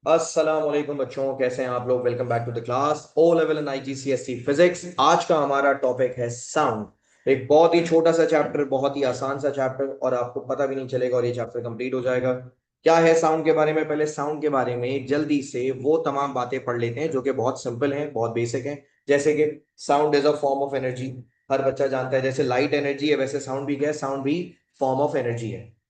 अस्सलाम वालेकुम बच्चों, कैसे हैं आप लोग। Welcome back to the class O level and IGCSE physics. आज का हमारा टॉपिक है साउंड। एक बहुत ही छोटा सा चैप्टर, बहुत ही आसान सा चैप्टर, और आपको पता भी नहीं चलेगा और ये चैप्टर कंप्लीट हो जाएगा। क्या है साउंड के बारे में, पहले साउंड के बारे में जल्दी से वो तमाम बातें पढ़ लेते हैं जो कि बहुत सिंपल हैं, बहुत बेसिक हैं। जैसे कि sound is a form of energy, हर बच्चा जानता है। जैसे लाइट एनर्जी है, वैसे साउंड भी क्या है, साउंड भी फॉर्म ऑफ एनर्जी है।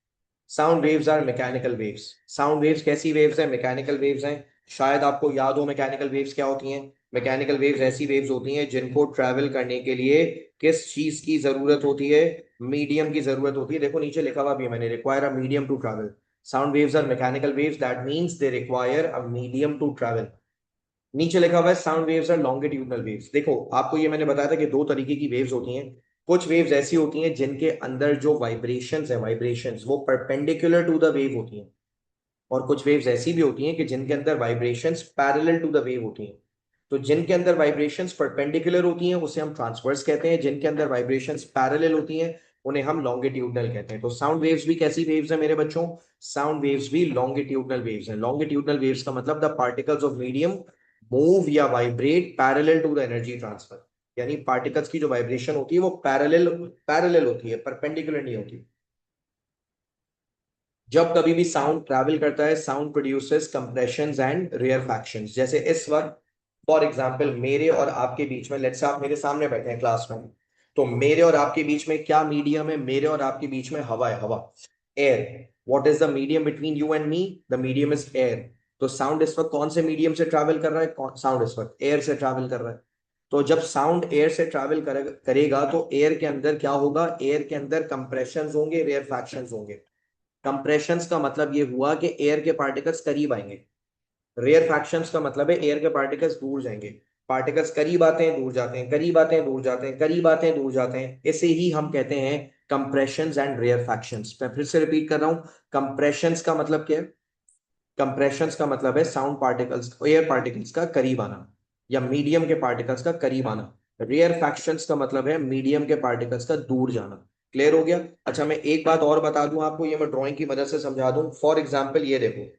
Sound waves are mechanical waves. Sound waves कैसी वेव्स हैं? मैकेनिकल वेव्स हैं। शायद आपको याद हो मैकेनिकल वेव्स क्या होती हैं। मैकेनिकल वेव्स ऐसी वेव्स होती हैं जिनको ट्रैवल करने के लिए किस चीज की जरूरत होती है? मीडियम की जरूरत होती है। देखो नीचे लिखा हुआ भी है मैंने, require a medium to travel. Sound waves are mechanical waves, that means they require a medium to travel. नीचे लिखा हुआ है sound waves are longitudinal waves. देखो आपको ये मैंने बताया था कि दो तरीके की वेव्स होती हैं। कुछ वेव्स ऐसी होती हैं जिनके अंदर जो वाइब्रेशंस है, वाइब्रेशंस वो परपेंडिकुलर टू द वेव होती हैं। और कुछ वेव्स ऐसी भी होती हैं कि जिनके अंदर vibrations parallel to the wave होती हैं। तो जिनके अंदर वाइब्रेशंस परपेंडिकुलर होती हैं उसे हम ट्रांसवर्स कहते हैं, जिनके अंदर वाइब्रेशंस पैरेलल होती हैं उन्हें हम लॉन्गिट्यूडनल कहते हैं। तो साउंड वेव्स भी कैसी वेव्स हैं मेरे बच्चों? साउंड वेव्स भी लॉन्गिट्यूडनल वेव्स हैं। लॉन्गिट्यूडनल वेव्स का मतलब the particles of medium move या vibrate parallel to the energy transfer. यानी पार्टिकल्स की जो वाइब्रेशन होती है वो पैरेलल पैरेलल होती है, परपेंडिकुलर नहीं होती। जब कभी भी साउंड ट्रैवल करता है, साउंड प्रोड्यूसेस कंप्रेशंस एंड रेयरफैक्शंस। जैसे इस वक्त फॉर एग्जांपल मेरे और आपके बीच में, लेट्स से आप मेरे सामने बैठे हैं क्लास में, तो मेरे और आपके बीच में क्या मीडियम है? मेरे और आपके बीच में हवा है, हवा, air. What is the medium between you and me? The medium is air. तो साउंड इस वक्त कौन से मीडियम से ट्रैवल कर रहा है? साउंड इस वक्त एयर से ट्रैवल कर रहा है। तो जब साउंड एयर से ट्रैवल करेगा तो एयर के अंदर क्या होगा? एयर के अंदर कंप्रेशंस होंगे, रेयरफैक्शंस होंगे। कंप्रेशंस का मतलब ये हुआ कि एयर के पार्टिकल्स करीब आएंगे। रेयर फैक्शंस का मतलब है एयर के पार्टिकल्स दूर जाएंगे। पार्टिकल्स करीब आते हैं, दूर जाते हैं, करीब आते हैं, दूर जाते हैं, करीब आते हैं, दूर जाते हैं। इसे ही हम कहते हैं कंप्रेशंस एंड रेयर फैक्शंस। मैं फिर से रिपीट कर रहा हूं, कंप्रेशंस का मतलब क्या है? कंप्रेशंस का मतलब है साउंड पार्टिकल्स, एयर पार्टिकल्स का करीब आना या मीडियम के पार्टिकल्स का करीब आना। रेयर फैक्शंस का मतलब है मीडियम के पार्टिकल्स का दूर जाना। क्लियर हो गया? अच्छा, मैं एक बात और बता दूं आपको, ये मैं ड्राइंग की मदद से समझा दूं। फॉर एग्जाम्पल ये देखो,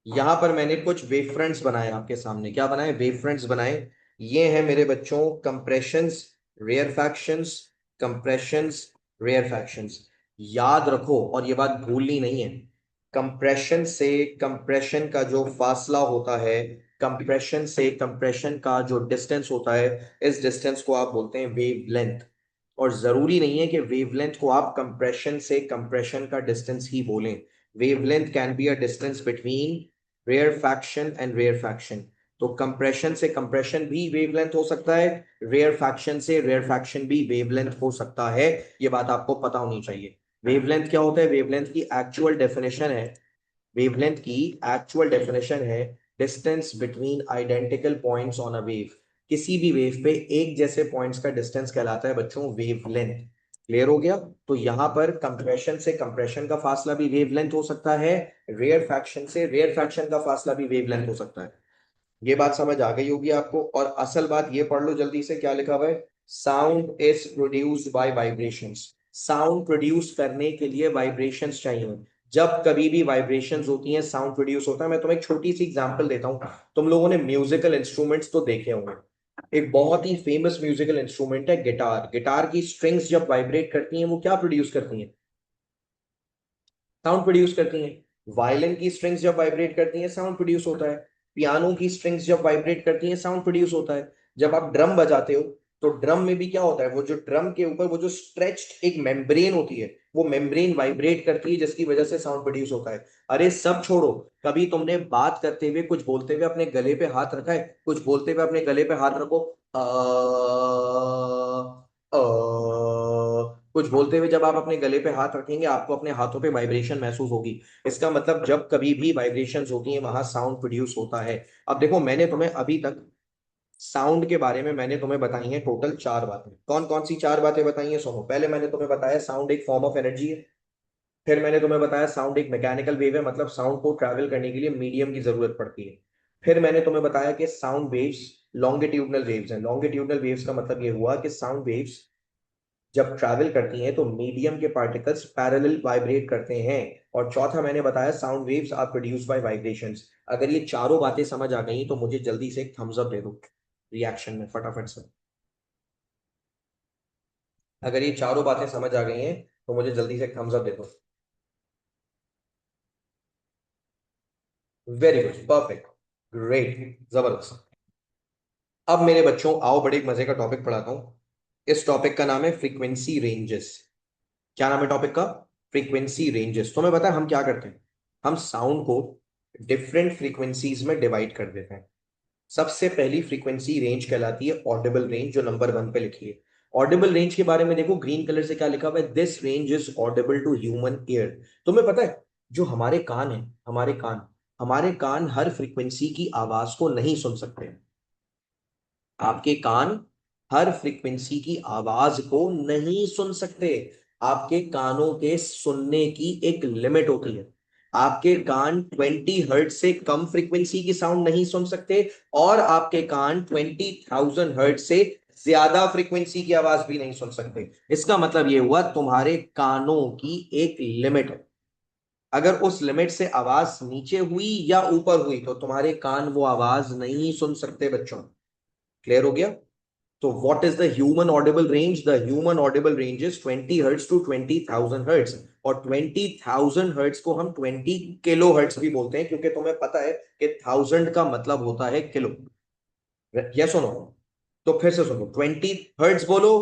यहां पर मैंने कुछ वेव फ्रंट्स बनाए आपके सामने। क्या बनाए? वेव फ्रंट्स बनाए। ये हैं मेरे बच्चों compressions, rarefactions, compressions, rarefactions. याद रखो और ये बात भूलनी नहीं है। कंप्रेशन से कंप्रेशन का जो फासला होता है, कंप्रेशन से कंप्रेशन का जो डिस्टेंस होता है, इस डिस्टेंस को आप बोलते हैं वेव लेंथ। और जरूरी नहीं है कि वेवलेंथ को आप कंप्रेशन से कंप्रेशन का डिस्टेंस ही बोलें। Wavelength can be a distance between rarefaction and rarefaction. तो कंप्रेशन से कंप्रेशन भी वेवलेंथ हो सकता है, रेयर फैक्शन से रेयर फैक्शन भी वेवलेंथ हो सकता है। ये बात आपको पता होनी चाहिए। वेवलेंथ क्या होता है? वेवलेंथ की एक्चुअल डेफिनेशन है, वेवलेंथ की एक्चुअल डेफिनेशन है distance between identical points on a wave. किसी भी वेव पे एक जैसे पॉइंट्स का डिस्टेंस कहलाता है बच्चों वेवलेंथ। क्लियर हो गया? तो यहां पर कंप्रेशन से कंप्रेशन का फासला भी वेवलेंथ हो सकता है, रेयर फैक्शन से रेयर फैक्शन का फासला भी वेवलेंथ हो सकता है। ये बात समझ आ गई होगी आपको। और असल बात ये पढ़ लो जल्दी से, क्या लिखा हुआ है? Sound is produced by vibrations. Sound produce करने के लिए वाइब्रेशंस चाहिए। जब कभी भी वाइब्रेशंस होती हैं साउंड प्रोड्यूस होता है। मैं तुम्हें एक छोटी सी एग्जांपल देता हूं। तुम लोगों ने म्यूजिकल इंस्ट्रूमेंट्स तो देखे होंगे। एक बहुत ही फेमस म्यूजिकल इंस्ट्रूमेंट है गिटार। गिटार की स्ट्रिंग्स जब वाइब्रेट करती हैं वो क्या प्रोड्यूस करती हैं? साउंड प्रोड्यूस करती हैं। वायलिन की स्ट्रिंग्स जब वाइब्रेट करती हैं साउंड प्रोड्यूस होता है। पियानो की स्ट्रिंग्स जब वाइब्रेट करती हैं साउंड प्रोड्यूस होता है। जब आप ड्रम बजाते हो तो ड्रम में भी क्या होता है? वो जो ड्रम के ऊपर वो जो स्ट्रेच्ड एक मेम्ब्रेन होती है, वो मेम्ब्रेन वाइब्रेट करती है जिसकी वजह से साउंड प्रोड्यूस होता है। अरे सब छोड़ो, कभी तुमने बात करते हुए, कुछ बोलते हुए अपने गले पे हाथ रखा है? कुछ बोलते हुए अपने गले पे हाथ रखो, अ, अ, कुछ बोलते हुए जब आप अपने गले पे हाथ रखेंगे आपको अपने हाथों पे वाइब्रेशन महसूस होगी। इसका मतलब जब कभी भी वाइब्रेशंस होती हैं वहां साउंड प्रोड्यूस होता है। अब देखो, मैंने तुम्हें अभी तक साउंड के बारे में मैंने तुम्हें बताई हैं टोटल चार बातें। कौन कौन सी चार बातें बताई हैं? सुनो, पहले मैंने तुम्हें बताया साउंड एक फॉर्म ऑफ एनर्जी है। फिर मैंने तुम्हें बताया साउंड एक मैकेनिकल वेव है, मतलब साउंड को ट्रैवल करने के लिए मीडियम की जरूरत पड़ती है। फिर मैंने तुम्हें बताया कि साउंड वेव्स लॉन्गिट्यूडनल वेव्स हैं। लॉन्गिट्यूडनल वेव्स का मतलब ये हुआ कि साउंड वेव्स जब ट्रैवल करती हैं तो मीडियम के पार्टिकल्स पैरेलल वाइब्रेट करते हैं। और चौथा मैंने बताया sound waves are produced by vibrations. अगर ये चारों बातें समझ आ गई तो मुझे जल्दी से एक थम्स अप दे दो रिएक्शन में फटाफट से। अगर ये चारों बातें समझ आ गई हैं तो मुझे जल्दी से एक थम्स अप दे दो। वेरी गुड, परफेक्ट, ग्रेट, जबरदस्त। अब मेरे बच्चों आओ बड़े एक मजे का टॉपिक पढ़ाता हूँ। इस टॉपिक का नाम है फ्रीक्वेंसी रेंजेस। क्या नाम है टॉपिक का? Frequency ranges. तो मैं बता हम क्या करते हैं, हम साउंड को डिफरेंट फ्रीक्वेंसीज में डिवाइड कर देते हैं। सबसे पहली फ्रीक्वेंसी रेंज कहलाती है ऑडिबल रेंज, जो नंबर 1 पे लिखी है। ऑडिबल रेंज के बारे में देखो ग्रीन कलर से क्या लिखा हुआ है, this range is audible to human ear. तुम्हें पता है जो हमारे कान है, हमारे कान हर फ्रीक्वेंसी की आवाज को नहीं सुन सकते। आपके कान हर फ्रीक्वेंसी की आवाज को नहीं सुन सकते। आपके कानों के सुनने की एक लिमिट होती है। आपके कान 20 हर्ट्ज से कम फ्रीक्वेंसी की साउंड नहीं सुन सकते, और आपके कान 20,000 हर्ट्ज से ज्यादा फ्रीक्वेंसी की आवाज भी नहीं सुन सकते। इसका मतलब ये हुआ तुम्हारे कानों की एक लिमिट है। अगर उस लिमिट से आवाज नीचे हुई या ऊपर हुई तो तुम्हारे कान वो आवाज नहीं सुन सकते बच्चों। क्लियर हो गया? तो what is the human audible range? The human audible range is 20 hertz to 20,000 hertz। और 20,000 hertz को हम 20 किलो हर्ट्स भी बोलते हैं, क्योंकि तुम्हें पता है कि 1000 का मतलब होता है किलो। यस सुनो, तो फिर से सुनो, 20 हर्ट्स बोलो,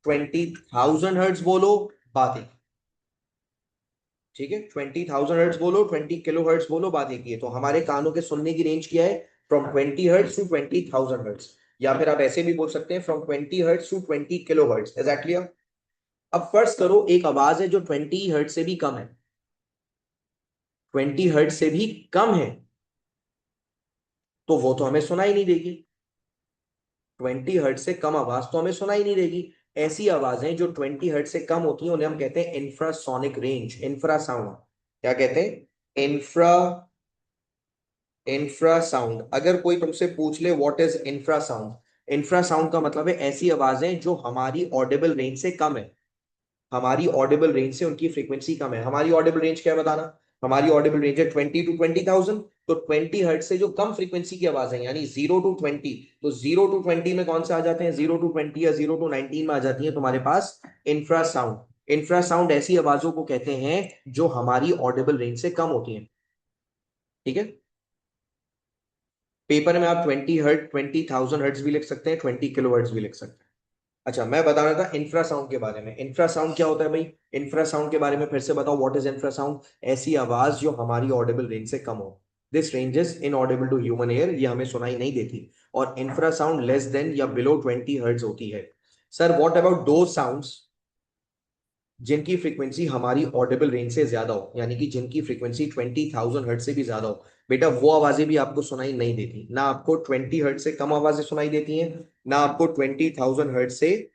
20,000 हर्ट्स बोलो, बात एक। ठीक है, 20,000 हर्ट्स बोलो, 20 किलो हर्ट्स बोलो, बात एक ही है। तो हमारे कानों के सुनने की रेंज क्या है? From 20 hertz to 20,000 hertz. या फिर आप ऐसे भी बोल सकते हैं from 20 hertz to 20 kilo hertz. Exactly. अब फर्ज करो एक आवाज है जो 20 हर्ट्स से भी कम है, 20 हर्ट्स से भी कम है, तो वो तो हमें सुनाई नहीं देगी। 20 हर्ट्स से कम आवाज तो हमें सुनाई नहीं देगी। ऐसी आवाजें जो 20 हर्ट्स से कम होती हैं उन्हें हम कहते हैं इंफ्रासोनिक रेंज, इंफ्रासाउंड। क्या कहते हैं? इंफ्रासाउंड। अगर कोई तुमसे पूछ ले व्हाट इज इंफ्रासाउंड, इंफ्रासाउंड का मतलब है ऐसी आवाजें जो हमारी ऑडिबल रेंज से कम है। हमारी ऑडिबल रेंज से उनकी फ्रीक्वेंसी कम है। हमारी ऑडिबल रेंज क्या है बताना? हमारी ऑडिबल रेंज है 20 to 20,000। तो 20 हर्ट्ज से जो कम फ्रीक्वेंसी की आवाज है यानी 0 to 20, तो 0 to 20 में कौन से आ जाते हैं? 0 to 20 या 0 to 19 में आ जाती है तुम्हारे पास इंफ्रासाउंड। इंफ्रासाउंड ऐसी आवाजों को कहते हैं जो हमारी ऑडिबल रेंज से कम होती हैं। ठीक है, पेपर में आप 20 हर्ट 20,000 हर्ट्ज भी लिख सकते हैं, 20 किलो हर्ट्ज भी लिख सकते हैं। अच्छा, मैं बता रहा था इंफ्रासाउंड के बारे में। इंफ्रासाउंड क्या होता है भाई? इंफ्रासाउंड के बारे में फिर से बताओ, व्हाट इज इंफ्रासाउंड? ऐसी आवाज जो हमारी ऑडिबल रेंज से कम हो। This range is inaudible to human ear, ये हमें सुनाई नहीं देती। और इंफ्रासाउंड लेस देन या बिलो 20 हर्ट्ज होती है। सर व्हाट अबाउट दो साउंड्स जिनकी फ्रीक्वेंसी हमारी ऑडिबल रेंज से ज्यादा हो, यानी कि जिनकी फ्रीक्वेंसी 20,000 हर्ट्ज से भी ज्यादा हो? बेटा वो आवाजें भी आपको सुनाई नहीं देती। ना आपको 20 हर्ट्ज से कम आवाजें सुनाई देती हैं, ना आपको 20,000 हर्ट्ज से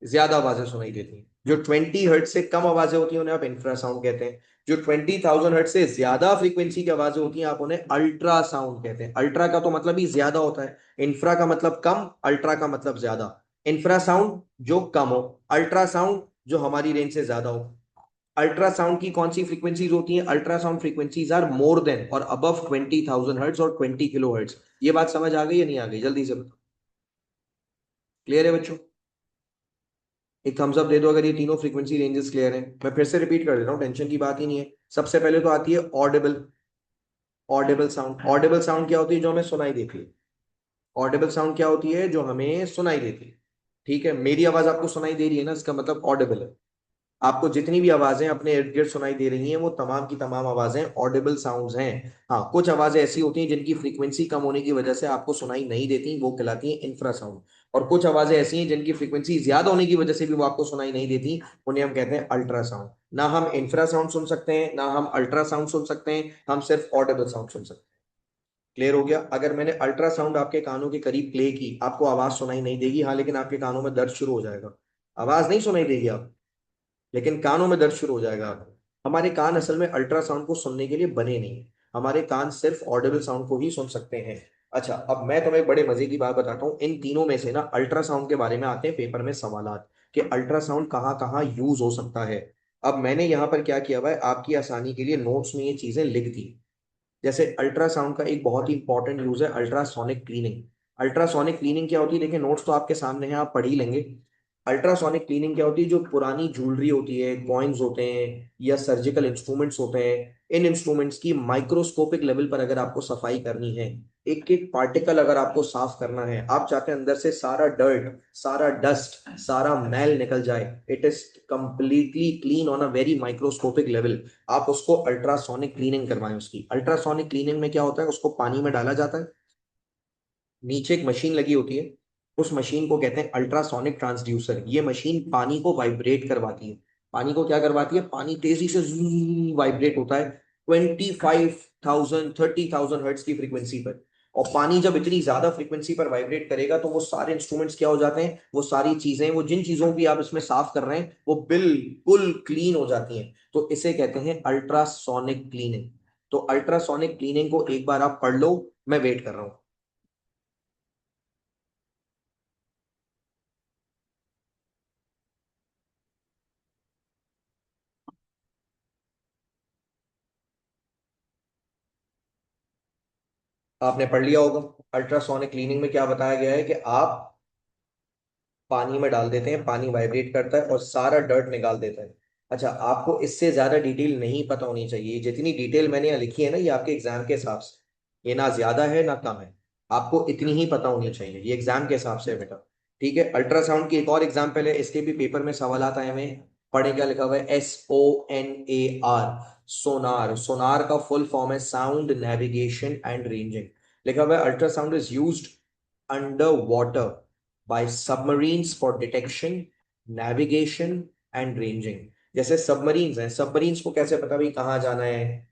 ज्यादा आवाजें सुनाई देती हैं। जो 20 हर्ट्ज से कम आवाजें होती हैं उन्हें आप इंफ्रासाउंड कहते हैं। जो 20,000 हर्ट्ज से ज्यादा फ्रीक्वेंसी की आवाजें होती हैं आप उन्हें अल्ट्रासाउंड कहते हैं। अल्ट्रा का तो मतलब ही ज्यादा होता है, इंफ्रा का मतलब कम, अल्ट्रा का मतलब ज्यादा। इंफ्रासाउंड जो कम हो, अल्ट्रासाउंड जो हमारी रेंज से ज्यादा हो। अल्ट्रासाउंड की कौन सी फ्रीक्वेंसीज होती हैं? Ultrasound frequencies are more than और अबव 20,000 हर्ट्ज और 20 किलो हर्ट्ज। ये बात समझ आ गई या नहीं आ गई? जल्दी से बताओ। क्लियर है बच्चों? एक थम्स अप दे दो अगर ये तीनों फ्रीक्वेंसी रेंजेस क्लियर हैं। मैं फिर से रिपीट कर देता हूँ, टेंशन की बात ही नहीं है। सबसे पहले तो आती है Audible. Audible sound, Audible sound क्या होती है? जो हमें सुनाई देती है। ऑडिबल साउंड क्या होती है? जो हमें सुनाई देती है। ठीक है, मेरी आवाज आपको सुनाई दे रही है ना, इसका मतलब ऑडिबल है। आपको जितनी भी आवाजें अपने इर्द गिर्द सुनाई दे रही हैं वो तमाम की तमाम आवाजें ऑडिबल साउंड्स हैं। हाँ, कुछ आवाजें ऐसी होती हैं जिनकी फ्रीक्वेंसी कम होने की वजह से आपको सुनाई नहीं देती, वो कहलाती हैं इंफ्रासाउंड। और कुछ आवाजें ऐसी हैं जिनकी फ्रीक्वेंसी ज्यादा होने की वजह से भी वो आपको सुनाई नहीं देती, उन्हें हम कहते हैं अल्ट्रासाउंड। ना हम इंफ्रासाउंड सुन सकते हैं ना हम अल्ट्रासाउंड सुन सकते हैं, हम सिर्फ ऑडिबल साउंड सुन सकते हैं। क्लियर हो गया? अगर मैंने अल्ट्रासाउंड आपके कानों के करीब प्ले की, आपको आवाज सुनाई नहीं देगी, हाँ, लेकिन आपके कानों में दर्द शुरू हो जाएगा। आवाज नहीं सुनाई देगी आप, लेकिन कानों में दर्द शुरू हो जाएगा आपको। हमारे कान असल में अल्ट्रासाउंड को सुनने के लिए बने नहीं हैं। हमारे कान सिर्फ ऑडिबल साउंड को ही सुन सकते हैं। अच्छा, अब मैं तुम्हें बड़े मजे की बात बताता हूँ। इन तीनों में से ना अल्ट्रासाउंड के बारे में आते हैं पेपर में सवालात। कि अल्ट्रासाउंड कहाँ कहाँ यूज हो सकता है। अब मैंने यहाँ पर क्या किया हुआ है, आपकी आसानी के लिए नोट्स में ये चीजें लिख दी। जैसे अल्ट्रासाउंड का एक बहुत ही इंपॉर्टेंट यूज है अल्ट्रासोनिक क्लीनिंग। अल्ट्रासोनिक क्लीनिंग क्या होती है, देखिए नोट्स तो आपके सामने है, आप पढ़ ही लेंगे। अल्ट्रासोनिक क्लीनिंग क्या होती है, जो पुरानी ज्वेलरी होती है, कॉइन्स होते हैं या सर्जिकल इंस्ट्रूमेंट्स होते हैं, इन इंस्ट्रूमेंट्स की माइक्रोस्कोपिक लेवल पर अगर आपको सफाई करनी है, एक एक पार्टिकल अगर आपको साफ करना है, आप चाहते हैं अंदर से सारा डर्ट, सारा डस्ट, सारा मैल निकल जाए, it is completely clean on a very microscopic level, आप उसको अल्ट्रासोनिक क्लीनिंग करवाएं। उसकी अल्ट्रासोनिक क्लीनिंग में क्या होता है, उसको पानी में डाला जाता है, नीचे एक मशीन लगी होती है, उस मशीन को कहते हैं अल्ट्रासोनिक ट्रांसड्यूसर। ये मशीन पानी को वाइब्रेट करवाती है। पानी को क्या करवाती है, पानी तेजी से वाइब्रेट होता है 25,000 30,000 हर्ट्ज की फ्रीक्वेंसी पर। और पानी जब इतनी ज्यादा फ्रीक्वेंसी पर वाइब्रेट करेगा तो वो सारे इंस्ट्रूमेंट्स क्या हो जाते हैं, वो सारी चीजें, वो जिन चीजों की आप इसमें साफ कर रहे हैं वो बिल्कुल क्लीन हो जाती हैं। तो इसे कहते हैं अल्ट्रासोनिक क्लीनिंग। तो अल्ट्रासोनिक क्लीनिंग को एक बार आप पढ़ लो, मैं वेट कर रहा हूँ। आपने पढ़ लिया होगा। अल्ट्रासोनिक क्लीनिंग में क्या बताया गया है कि आप पानी में डाल देते हैं, पानी वाइब्रेट करता है और सारा डर्ट निकाल देता है। अच्छा, आपको इससे ज्यादा डिटेल नहीं पता होनी चाहिए। जितनी डिटेल मैंने यहाँ लिखी है ना, ये आपके एग्जाम के हिसाब से, ये ना ज्यादा है ना कम है, आपको इतनी ही पता होनी चाहिए, ये एग्जाम के हिसाब से है बेटा। ठीक है, अल्ट्रासाउंड की एक और एग्जाम्पल है, इसके भी पेपर में सवाल आता है हमें। पढ़े, क्या लिखा हुआ है, SONAR, सोनार। सोनार का फुल फॉर्म है साउंड नेविगेशन एंड रेंजिंग। लिखा हुआ है ultrasound is used under water by submarines for detection, navigation and ranging। जैसे सबमरीन्स हैं, सबमरीन्स को कैसे पता भाई कहाँ जाना है,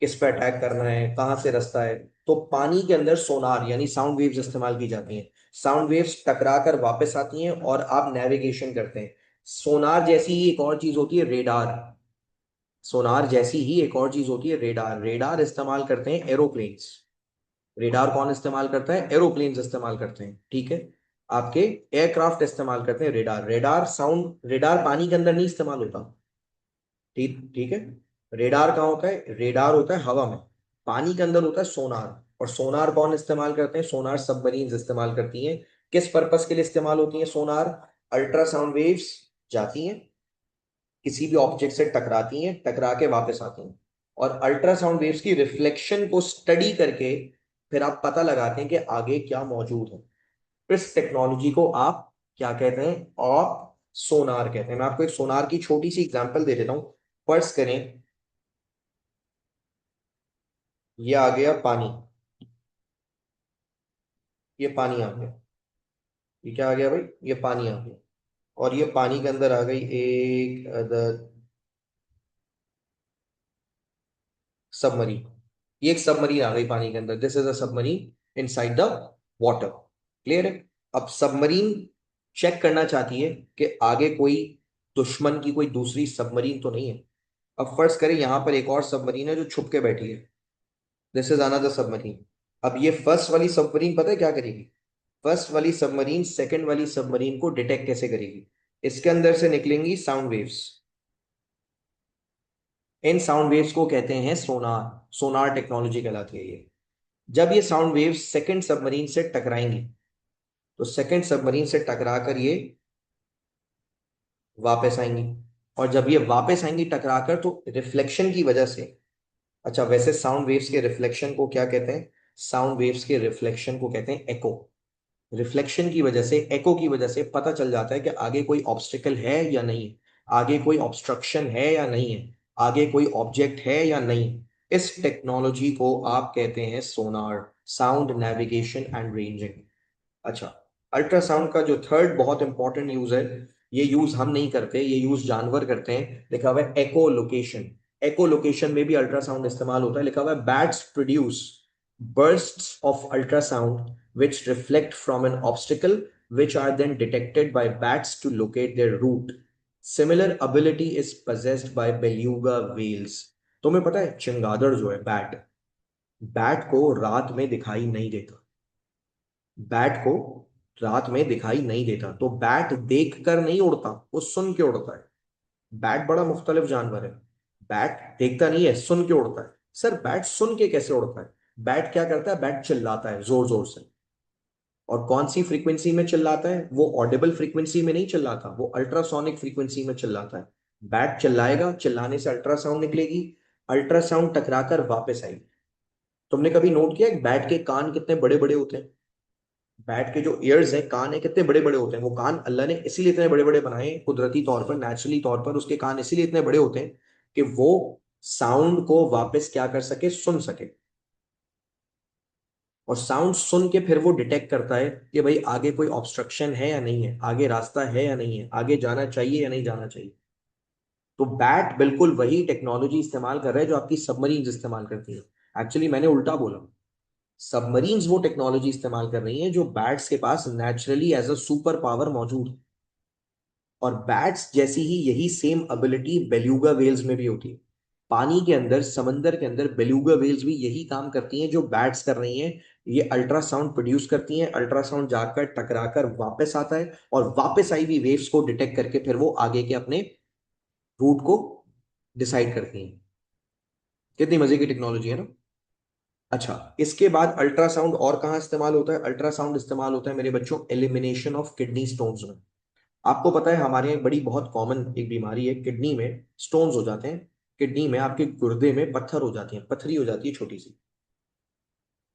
किस पे अटैक करना है, कहाँ से रास्ता है, तो पानी के अंदर सोनार यानी साउंड वेव्स इस्तेमाल की जाती हैं। साउंड वेव्स टकरा कर वापस आती हैं और आप नेविगेशन करते हैं। सोनार जैसी ही एक और चीज होती है रेडार। सोनार जैसी ही एक और चीज होती है रेडार। रेडार इस्तेमाल करते हैं एरोप्लेन्स। रेडार कौन इस्तेमाल करता है, एरोप्लेन्स इस्तेमाल करते हैं। ठीक है, आपके एयरक्राफ्ट इस्तेमाल करते हैं रेडार। रेडार साउंड, रेडार पानी के अंदर नहीं इस्तेमाल होता। ठीक ठीक है, रेडार कहाँ होता है, रेडार होता है हवा में, पानी के अंदर होता है सोनार। और सोनार कौन इस्तेमाल करते हैं, सोनार सबमरीन इस्तेमाल करती हैं। किस पर्पस के लिए इस्तेमाल होती है सोनार, अल्ट्रासाउंड वेव्स जाती हैं, किसी भी ऑब्जेक्ट से टकराती हैं, टकरा के वापस आती हैं, और अल्ट्रासाउंड वेव्स की रिफ्लेक्शन को स्टडी करके फिर आप पता लगाते हैं कि आगे क्या मौजूद है। इस टेक्नोलॉजी को आप क्या कहते हैं, आप सोनार कहते हैं। मैं आपको एक सोनार की छोटी सी एग्जांपल दे देता हूं। फर्ज करें, ये आ गया पानी, ये पानी आ गया, ये क्या आ गया भाई, ये पानी आ गया, और ये पानी के अंदर आ गई एक अदर सबमरीन। ये एक सबमरीन आ गई पानी के अंदर, this is a submarine inside the water. Clear है। अब सबमरीन चेक करना चाहती है कि आगे कोई दुश्मन की कोई दूसरी सबमरीन तो नहीं है। अब फर्ज करें यहां पर एक और सबमरीन है जो छुप के बैठी है, दिस इज अनदर सबमरीन। अब ये फर्स्ट वाली सबमरीन पता है क्या करेगी, फर्स्ट वाली सबमरीन सेकंड वाली सबमरीन को डिटेक्ट कैसे करेगी, इसके अंदर से निकलेंगी साउंड वेव्स। इन साउंड वेव्स को कहते हैं सोनार। सोनार टेक्नोलॉजी कहलाती है ये। जब ये साउंड वेव्स सेकंड सबमरीन से टकराएंगी, तो सेकंड सबमरीन से टकरा कर ये वापस आएंगी, और जब ये वापस आएंगी टकराकर, तो रिफ्लेक्शन की वजह से, अच्छा वैसे साउंड वेव्स के रिफ्लेक्शन को क्या कहते हैं, साउंड वेव्स के रिफ्लेक्शन को कहते हैं एको। रिफ्लेक्शन की वजह से, एको की वजह से पता चल जाता है कि आगे कोई ऑब्स्टिकल है या नहीं, आगे कोई ऑब्स्ट्रक्शन है या नहीं है, आगे कोई ऑब्जेक्ट है या नहीं। इस टेक्नोलॉजी को आप कहते हैं सोनार, साउंड नेविगेशन एंड रेंजिंग। अच्छा, अल्ट्रासाउंड का जो थर्ड बहुत इंपॉर्टेंट यूज है, ये यूज हम नहीं करते, ये यूज जानवर करते हैं, लिखा हुआ है एको लोकेशन। एको लोकेशन में भी अल्ट्रासाउंड इस्तेमाल होता है। लिखा हुआ है bats produce bursts of ultrasound which reflect from an obstacle, which are then detected by bats to locate their route. Similar ability is possessed by beluga whales। तुम्हें पता है चमगादड़ जो है बैट, बैट को रात में दिखाई नहीं देता। बैट को रात में दिखाई नहीं देता। तो बैट देख कर नहीं उड़ता, वो सुन के उड़ता है। बैट बड़ा मुख्तलिफ जानवर है। बैट देखता नहीं है, सुन के उड़ता है। सर बैट सुन के कैसे उड़ता है? बैट क्या करता है? बैट चिल्लाता है जोर जोर से। और कौन सी फ्रीक्वेंसी में चिल्लाता है? वो ऑडिबल फ्रीक्वेंसी में नहीं चिल्लाता, वो अल्ट्रासोनिक फ्रीक्वेंसी में चिल्लाता है। बैट चिल्लाएगा, चिल्लाने से अल्ट्रासाउंड निकलेगी, अल्ट्रासाउंड टकराकर वापस आएगी। तुमने कभी नोट किया है बैट के कान कितने बड़े बड़े होते हैं? बैट के जो ईयर्स हैं, कान है, कितने बड़े बड़े होते हैं? वो कान अल्लाह ने इसीलिए इतने बड़े बड़े बनाए हैं, कुदरती तौर पर, नेचुरली तौर पर उसके कान इसीलिए इतने बड़े होते हैं कि वो साउंड को वापस क्या कर सके, सुन सके। और साउंड सुन के फिर वो डिटेक्ट करता है कि भाई आगे कोई ऑब्स्ट्रक्शन है या नहीं है, आगे रास्ता है या नहीं है, आगे जाना चाहिए या नहीं जाना चाहिए। तो बैट बिल्कुल वही टेक्नोलॉजी इस्तेमाल कर रहा है जो आपकी सबमरीन इस्तेमाल करती है। एक्चुअली मैंने उल्टा बोला, सबमरीन्स वो टेक्नोलॉजी इस्तेमाल कर रही हैं जो बैट्स के पास naturally as a super power मौजूद है। और बैट्स जैसी ही यही सेम एबिलिटी बेलुगा वेल्स में भी होती है। पानी के अंदर, समंदर के अंदर बेलुगा वेल्स भी यही काम करती हैं जो बैट्स कर रही हैं। ये अल्ट्रासाउंड प्रोड्यूस करती हैं, अल्ट्रासाउंड जाकर टकराकर वापस आता है, और वापस आई हुई वेव्स को डिटेक्ट करके फिर वो आगे के अपने रूट को डिसाइड करती हैं। कितनी मजे की टेक्नोलॉजी है ना। अच्छा, इसके बाद अल्ट्रासाउंड और कहाँ इस्तेमाल होता है? अल्ट्रासाउंड इस्तेमाल होता है मेरे बच्चों एलिमिनेशन ऑफ किडनी स्टोन्स में। आपको पता है हमारे यहाँ एक बड़ी बहुत कॉमन एक बीमारी है, किडनी में स्टोन्स हो जाते हैं। किडनी में, आपके गुर्दे में पत्थर हो जाती है, पथरी हो जाती है छोटी सी।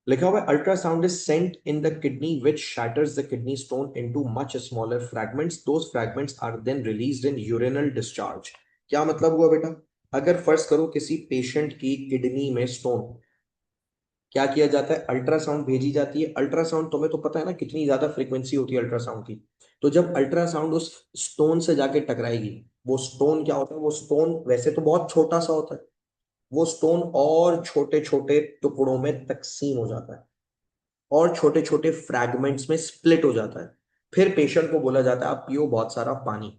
लिखा हुआ है ultrasound is sent in the kidney which shatters the kidney stone into much smaller fragments, those fragments are then released in urinal discharge. क्या मतलब हुआ बेटा? अगर फर्ज करो किसी पेशेंट की किडनी में स्टोन, क्या किया जाता है? अल्ट्रासाउंड भेजी जाती है। अल्ट्रासाउंड तुम्हें तो पता है ना कितनी ज्यादा फ्रीक्वेंसी होती है अल्ट्रासाउंड की। तो जब अल्ट्रासाउंड उस स्टोन से जाके टकराएगी, वो स्टोन क्या होता है? वो स्टोन वैसे तो बहुत छोटा सा होता है, वो स्टोन और छोटे छोटे टुकड़ों में तकसीम हो जाता है, और छोटे छोटे फ्रैगमेंट्स में स्प्लिट हो जाता है। फिर पेशेंट को बोला जाता है आप पियो बहुत सारा पानी।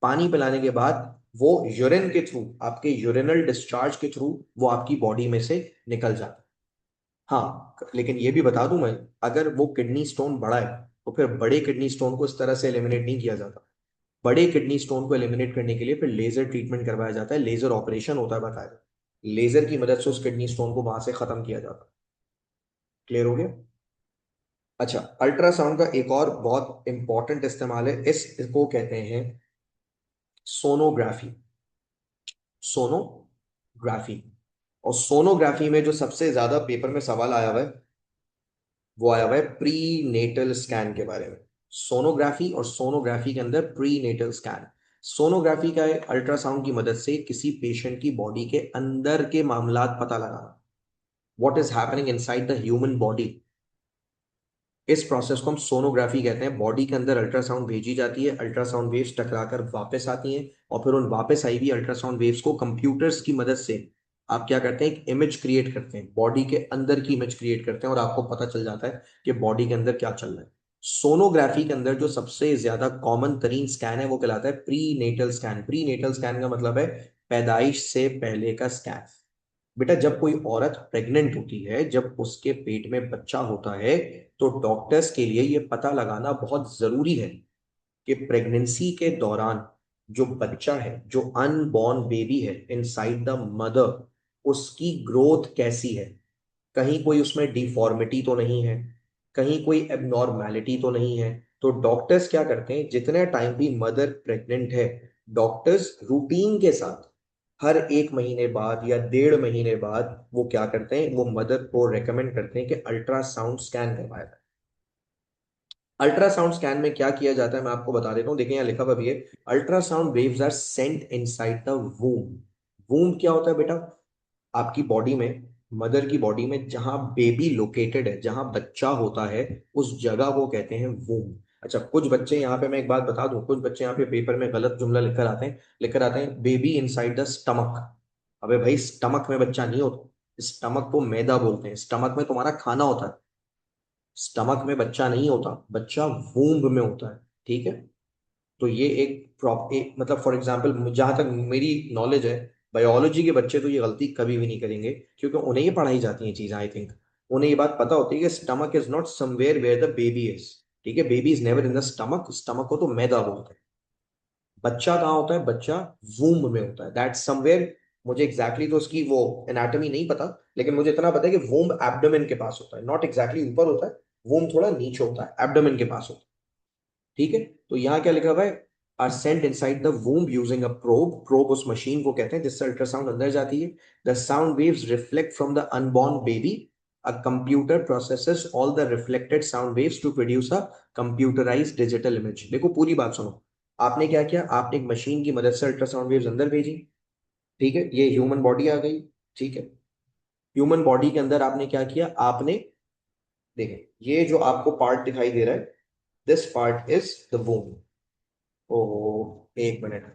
पानी पिलाने के बाद वो यूरिन के थ्रू, आपके यूरिनल डिस्चार्ज के थ्रू वो आपकी बॉडी में से निकल जाता है। हाँ, लेकिन ये भी बता दूं मैं, अगर वो किडनी स्टोन बड़ा है तो फिर बड़े किडनी स्टोन को इस तरह से एलिमिनेट नहीं किया जाता। बड़े किडनी स्टोन को एलिमिनेट करने के लिए फिर लेजर ट्रीटमेंट करवाया जाता है, लेजर ऑपरेशन होता है बाकायदा। लेजर की मदद से उस किडनी स्टोन को वहां से खत्म किया जाता है। क्लियर हो गया? अच्छा, अल्ट्रासाउंड का एक और बहुत इंपॉर्टेंट इस्तेमाल है, इसको कहते हैं सोनोग्राफी। सोनोग्राफी। और सोनोग्राफी में जो सबसे ज्यादा पेपर में सवाल आया हुआ है, वो आया हुआ है प्री नेटल स्कैन के बारे में। सोनोग्राफी, और सोनोग्राफी के अंदर प्री नेटल स्कैन। सोनोग्राफी का है अल्ट्रासाउंड की मदद से किसी पेशेंट की बॉडी के अंदर के मामलात पता लगाना, what is happening inside the human body. इस प्रोसेस को हम सोनोग्राफी कहते हैं। बॉडी के अंदर अल्ट्रासाउंड भेजी जाती है, अल्ट्रासाउंड वेव्स टकराकर वापस आती हैं, और फिर उन वापस आई हुई अल्ट्रासाउंड वेव्स को कंप्यूटर्स की मदद से आप क्या करते हैं, एक इमेज क्रिएट करते हैं, बॉडी के अंदर की इमेज क्रिएट करते हैं, और आपको पता चल जाता है कि बॉडी के अंदर क्या चल रहा है। सोनोग्राफी के अंदर जो सबसे ज्यादा कॉमन तरीन स्कैन है वो कहलाता है prenatal scan. Prenatal scan का मतलब है पैदाइश से पहले का स्कैन। बेटा जब कोई औरत प्रेग्नेंट होती है, जब उसके पेट में बच्चा होता है, तो डॉक्टर्स के लिए ये पता लगाना बहुत जरूरी है कि प्रेगनेंसी के दौरान जो बच्चा है, जो अनबॉर्न बेबी है इनसाइड द मदर, उसकी ग्रोथ कैसी है, कहीं कोई उसमें डिफॉर्मिटी तो नहीं है, कहीं कोई एबनॉर्मैलिटी तो नहीं है। तो डॉक्टर्स क्या करते हैं, जितने टाइम भी मदर प्रेग्नेंट है, डॉक्टर्स रूटीन के साथ हर 1 महीने बाद या 1.5 महीने बाद वो क्या करते हैं, वो मदर को रेकमेंड करते हैं कि अल्ट्रासाउंड स्कैन करवाया जाए। अल्ट्रासाउंड स्कैन में क्या किया जाता है मैं आपको बता देता हूँ, देखिए यहाँ लिखा हुआ भी है, ultrasound waves are sent inside the womb. Womb क्या होता है बेटा? आपकी बॉडी में, मदर की बॉडी में जहां बेबी लोकेटेड है, जहां बच्चा होता है, उस जगह को कहते हैं वूम। अच्छा, कुछ बच्चे यहाँ पे, मैं एक बात बता दूं, कुछ बच्चे यहाँ पे पेपर में गलत जुमला लिखकर आते हैं, लिखकर आते हैं बेबी इनसाइड द स्टमक। अबे भाई, स्टमक में बच्चा नहीं होता, स्टमक को मैदा बोलते हैं, स्टमक में तुम्हारा खाना होता है, स्टमक में बच्चा नहीं होता, बच्चा वूम्ब में होता है। ठीक है? तो ये एक मतलब फॉर एग्जाम्पल, जहां तक मेरी नॉलेज है, बायोलॉजी के बच्चे तो ये गलती कभी भी नहीं करेंगे, क्योंकि उन्हें ये पढ़ाई जाती है चीजें, आई थिंक उन्हें ये बात पता होती है कि stomach is not somewhere where the baby is. ठीक है, baby is never in the stomach, stomach को तो मैदा बोलते हैं। बच्चा कहाँ होता है, बच्चा वूम्ब में होता है, दैट समवेयर। मुझे एग्जैक्टली तो उसकी वो एनाटॉमी नहीं पता, लेकिन मुझे इतना पता है कि वूम्ब एब्डोमेन के पास होता है, नॉट एग्जैक्टली ऊपर होता है, वूम्ब थोड़ा नीचे होता है, एब्डोमेन के पास होता है। ठीक है, तो यहाँ क्या लिखा हुआ है, are sent inside the womb using a probe, probe उस मशीन को कहते हैं जिससे अल्ट्रासाउंड अंदर जाती है। The sound waves reflect from the unborn baby, a computer processes all the reflected sound waves to produce a computerised digital image. देखो पूरी बात सुनो, आपने क्या किया, आपने एक मशीन की मदद से अल्ट्रासाउंड वेव्स अंदर भेजी, ठीक है, ये ह्यूमन बॉडी आ गई, ठीक है। ह्यूमन बॉडी के अंदर आपने क्या किया, आपने देखें ये जो आपको पार्ट दिखाई दे रहा है, दिस पार्ट इज द वूम। ओहो, एक मिनट,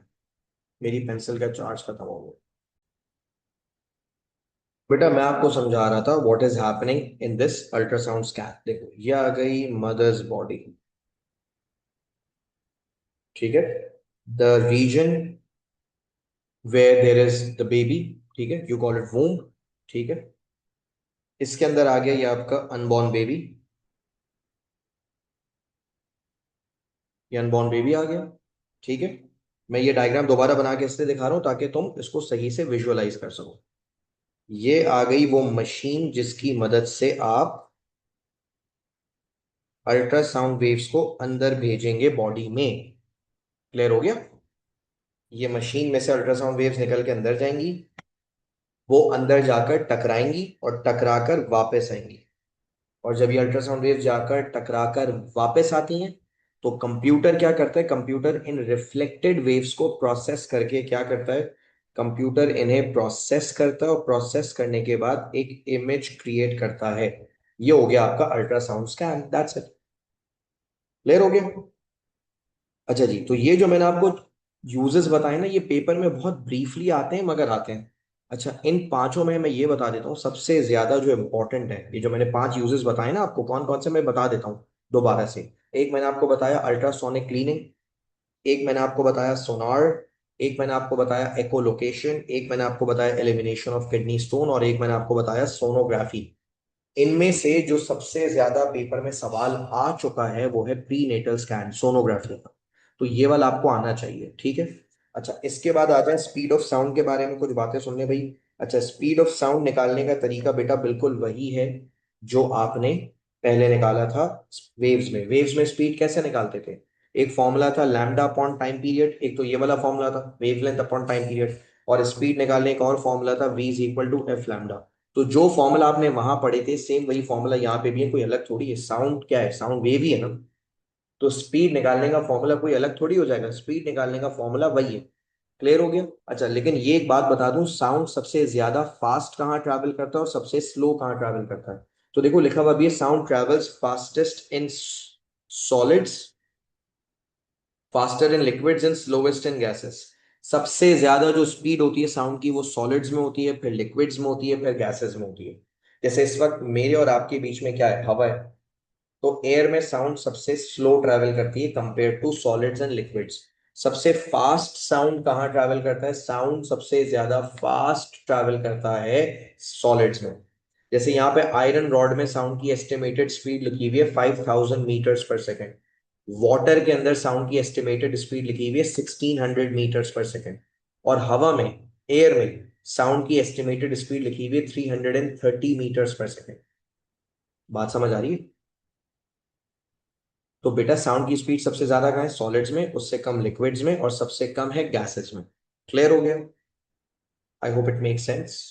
मेरी पेंसिल का चार्ज खत्म हो गया। बेटा मैं आपको समझा रहा था what is happening in this ultrasound scan. देखो ये आ गई मदर्स बॉडी, ठीक है, the region where there is the baby, ठीक है, यू कॉल इट वूम, ठीक है। इसके अंदर आ गया ये आपका अनबॉर्न बेबी, ये अनबॉर्न बेबी आ गया, ठीक है। मैं ये डायग्राम दोबारा बना के इसलिए दिखा रहा हूं ताकि तुम इसको सही से विजुअलाइज कर सको। ये आ गई वो मशीन जिसकी मदद से आप अल्ट्रासाउंड वेव्स को अंदर भेजेंगे बॉडी में। क्लियर हो गया, ये मशीन में से अल्ट्रासाउंड वेव्स निकल के अंदर जाएंगी, वो अंदर जाकर टकराएंगी और टकराकर वापस आएंगी। और जब ये अल्ट्रासाउंड वेव जाकर टकराकर वापस आती हैं, तो कंप्यूटर क्या करता है, कंप्यूटर इन रिफ्लेक्टेड वेव्स को प्रोसेस करके क्या करता है, कंप्यूटर इन्हें प्रोसेस करता है और प्रोसेस करने के बाद एक इमेज क्रिएट करता है। ये हो गया आपका ultrasound scan, that's it. Clear हो गया। अच्छा जी, तो ये जो मैंने आपको यूजेस बताए ना, ये पेपर में बहुत ब्रीफली आते हैं मगर आते हैं। अच्छा, इन पांचों में मैं ये बता देता हूँ सबसे ज्यादा जो इंपॉर्टेंट है, ये जो मैंने पांच यूजेस बताए ना आपको, कौन कौन से मैं बता देता हूँ दोबारा से। एक मैंने आपको बताया अल्ट्रासोनिक क्लीनिंग, एक मैंने आपको बताया सोनार, एक मैंने आपको बताया एकोलोकेशन, एक मैंने आपको बताया एलिमिनेशन ऑफ किडनी स्टोन, और एक मैंने आपको बताया सोनोग्राफी। इनमें से जो सबसे ज्यादा पेपर में सवाल आ चुका है वो है प्री नेटल स्कैन, सोनोग्राफी का। तो ये वाला आपको आना चाहिए, ठीक है। अच्छा, इसके बाद आ जाए स्पीड ऑफ साउंड के बारे में कुछ बातें सुनने भाई। अच्छा, स्पीड ऑफ साउंड निकालने का तरीका बेटा बिल्कुल वही है जो आपने पहले निकाला था वेव्स में। वेव्स में स्पीड कैसे निकालते थे, एक फॉर्मूला था लैम्डा अपॉन टाइम पीरियड, एक तो ये वाला फॉर्मूला था वेवलेंथ अपॉन टाइम पीरियड, और स्पीड निकालने का और फॉर्मूला था v is equal to f lambda. तो जो फॉर्मूला आपने वहां पढ़े थे सेम वही फॉर्मूला यहाँ पे भी है, कोई अलग थोड़ी है। साउंड क्या है, साउंड वेव ही है ना, तो स्पीड निकालने का फॉर्मूला कोई अलग थोड़ी हो जाएगा, स्पीड निकालने का फॉर्मूला वही है। क्लियर हो गया। अच्छा, लेकिन ये एक बात बता दूं, साउंड सबसे ज्यादा फास्ट कहाँ ट्रैवल करता है और सबसे स्लो कहाँ ट्रैवल करता है। तो देखो लिखा हुआ भी है, sound travels fastest in solids, faster in liquids and slowest in gases. सबसे ज्यादा जो स्पीड होती है साउंड की वो सॉलिड्स में होती है, फिर लिक्विड्स में होती है, फिर गैसेस में होती है। जैसे इस वक्त मेरे और आपके बीच में क्या है, हवा है, तो एयर में साउंड सबसे स्लो ट्रैवल करती है compare to solids and liquids. सबसे फास्ट साउंड कहाँ ट्रैवल करता है, साउंड सबसे ज्यादा फास्ट ट्रैवल करता है सॉलिड्स में। जैसे यहाँ पे आयरन रॉड में साउंड की एस्टिमेटेड स्पीड लिखी हुई है 5000 मीटर्स पर सेकेंड, वाटर के अंदर साउंड की एस्टिमेटेड स्पीड लिखी हुई है 1600 मीटर्स पर सेकेंड, और हवा में, एयर में साउंड की एस्टिमेटेड स्पीड लिखी हुई है 330 मीटर्स पर सेकेंड। बात समझ आ रही है। तो बेटा साउंड की स्पीड सबसे ज्यादा कहाँ है, सॉलिड्स में, उससे कम लिक्विड्स में, और सबसे कम है गैसेस में। क्लियर हो गया, I hope it make sense.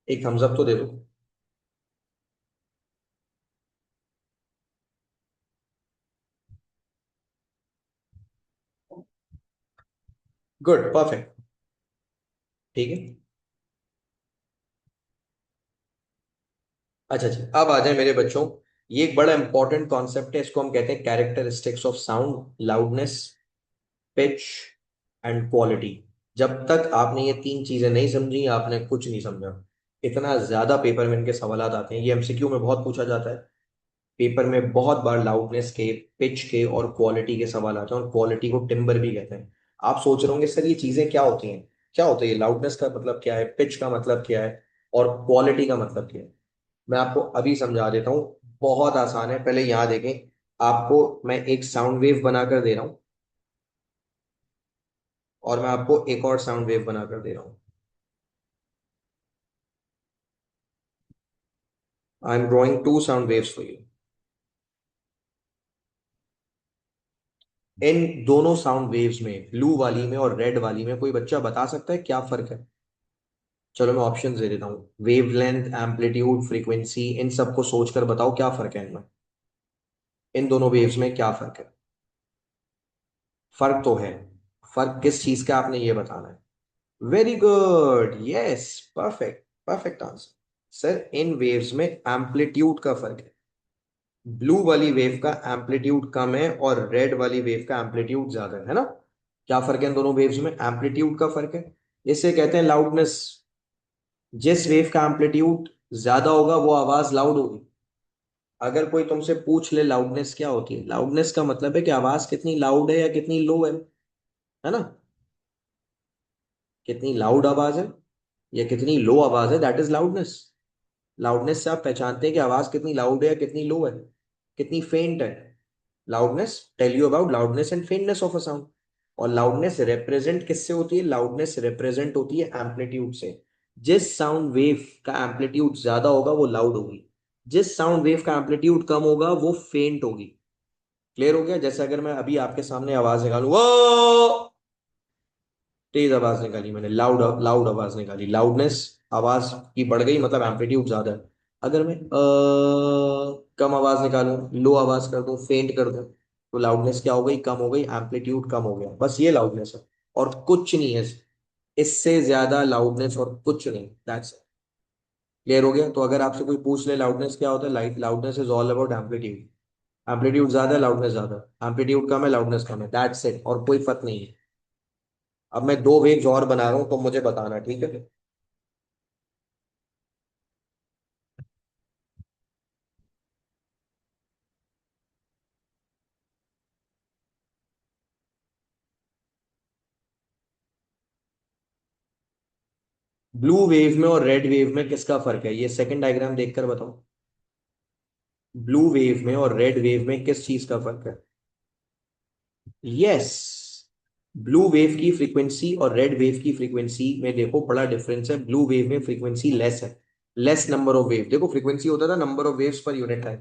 एक थम्स अप तो दे दो। गुड, परफेक्ट, ठीक है। अच्छा जी, अब आ जाए मेरे बच्चों, ये एक बड़ा इंपॉर्टेंट कॉन्सेप्ट है, इसको हम कहते हैं characteristics of sound, loudness, pitch and quality. जब तक आपने ये तीन चीजें नहीं समझी आपने कुछ नहीं समझा। इतना ज्यादा पेपर में इनके सवाल आते हैं, ये एमसीक्यू में बहुत पूछा जाता है। पेपर में बहुत बार लाउडनेस के, पिच के और क्वालिटी के सवाल आते हैं, और क्वालिटी को टिम्बर भी कहते हैं। आप सोच रहे होंगे सर ये चीजें क्या होती हैं, क्या होता है ये, लाउडनेस का मतलब क्या है, पिच का मतलब क्या है, और क्वालिटी का मतलब क्या है। मैं आपको अभी समझा देता हूँ। बहुत आसान है, पहले यहाँ देखें। आपको मैं एक साउंड वेव बनाकर दे रहा हूँ, और मैं आपको एक और साउंड वेव बनाकर दे रहा हूँ। I am drawing two sound waves for you. इन दोनों साउंड वेव्स में, ब्लू वाली में और रेड वाली में, कोई बच्चा बता सकता है क्या फर्क है? चलो मैं ऑप्शन दे देता हूँ। वेवलेंथ, एम्पलीट्यूड, फ्रीक्वेंसी, इन सबको सोचकर बताओ क्या फर्क है इनमें। इन दोनों वेव्स में क्या फर्क है? फर्क तो है। फर्क किस चीज का, आपने ये बताना है। Very good, yes, perfect, perfect answer. Sir, इन वेव्स में एम्पलीट्यूड का फर्क है। ब्लू वाली वेव का एम्पलीट्यूड कम है और रेड वाली वेव का एम्पलीट्यूड ज्यादा है ना? क्या फर्क है इन दोनों वेव्स में? एम्पलीट्यूड का फर्क है। इसे कहते हैं लाउडनेस। जिस वेव का एम्पलीट्यूड ज्यादा होगा वो आवाज लाउड होगी। अगर कोई तुमसे पूछ ले लाउडनेस क्या होती है, लाउडनेस का मतलब है कि आवाज कितनी लाउड है या कितनी लो है ना? कितनी लाउड आवाज है या कितनी लो आवाज है, दैट इज लाउडनेस। लाउडनेस से आप पहचानते हैं कि आवाज कितनी लाउड है या कितनी लो है, कितनी फेंट है। Loudness tell you about loudness and faintness of a sound. और लाउडनेस रिप्रेजेंट किससे होती है? लाउडनेस रिप्रेजेंट होती है एम्पलीट्यूड से। जिस साउंड वेव का एम्पलीट्यूड ज्यादा होगा वो लाउड होगी, जिस साउंड वेव का एम्पलीट्यूड कम होगा वो फेंट होगी। क्लियर हो गया? जैसे अगर मैं अभी आपके सामने आवाज निकालू, वो तेज आवाज निकाली मैंने, लाउड लाउड आवाज निकाली, लाउडनेस आवाज की बढ़ गई, मतलब एम्पलीट्यूड ज्यादा है। अगर मैं कम आवाज निकालूं, लो आवाज कर दूं, फेंट कर दूं, तो लाउडनेस क्या हो गई? कम हो गई, एम्पलीट्यूड कम हो गया। बस ये लाउडनेस है और कुछ नहीं है। इससे ज्यादा लाउडनेस और कुछ नहीं, दैट्स। क्लियर हो गया? तो अगर आपसे कोई पूछ ले लाउडनेस क्या होता है, loudness is all about amplitude. Amplitude ज्यादा है, लाउडनेस ज्यादा है। एम्पलीट्यूड कम है, लाउडनेस कम है, दैट्स इट, और कोई फर्क नहीं है। अब मैं दो वेव्स और बना रहा हूं, तो मुझे बताना, ठीक है? ब्लू वेव में और रेड वेव में किसका फर्क है, ये सेकंड डायग्राम देखकर बताओ। ब्लू वेव में और रेड वेव में किस चीज का फर्क है? यस। ब्लू वेव की फ्रीक्वेंसी और रेड वेव की फ्रीक्वेंसी में देखो बड़ा डिफरेंस है। ब्लू वेव में फ्रीक्वेंसी लेस है, लेस नंबर ऑफ वेव। देखो फ्रीक्वेंसी होता था number of waves per unit time.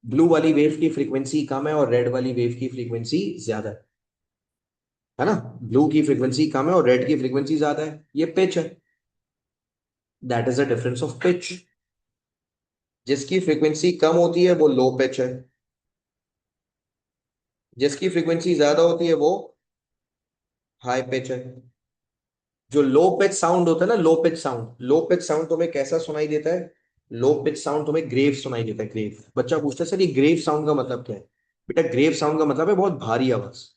Blue वाली वेव की फ्रीक्वेंसी कम है और रेड वाली वेव की फ्रीक्वेंसी ज्यादा है ना? ब्लू की फ्रीक्वेंसी कम है और रेड की फ्रीक्वेंसी ज्यादा है, ये पिच है। That is a difference of pitch. जिसकी फ्रीक्वेंसी कम होती है वो लो पिच है, जिसकी फ्रीक्वेंसी ज्यादा होती है वो हाई पिच है। जो लो पिच साउंड होता है ना, low pitch sound, low pitch sound तुम्हें कैसा सुनाई देता है? लो पिच साउंड तुम्हें ग्रेव सुनाई देता है, ग्रेव। बच्चा पूछता है सर ये ग्रेव साउंड का मतलब क्या है? बेटा ग्रेव साउंड का मतलब है बहुत भारी आवाज,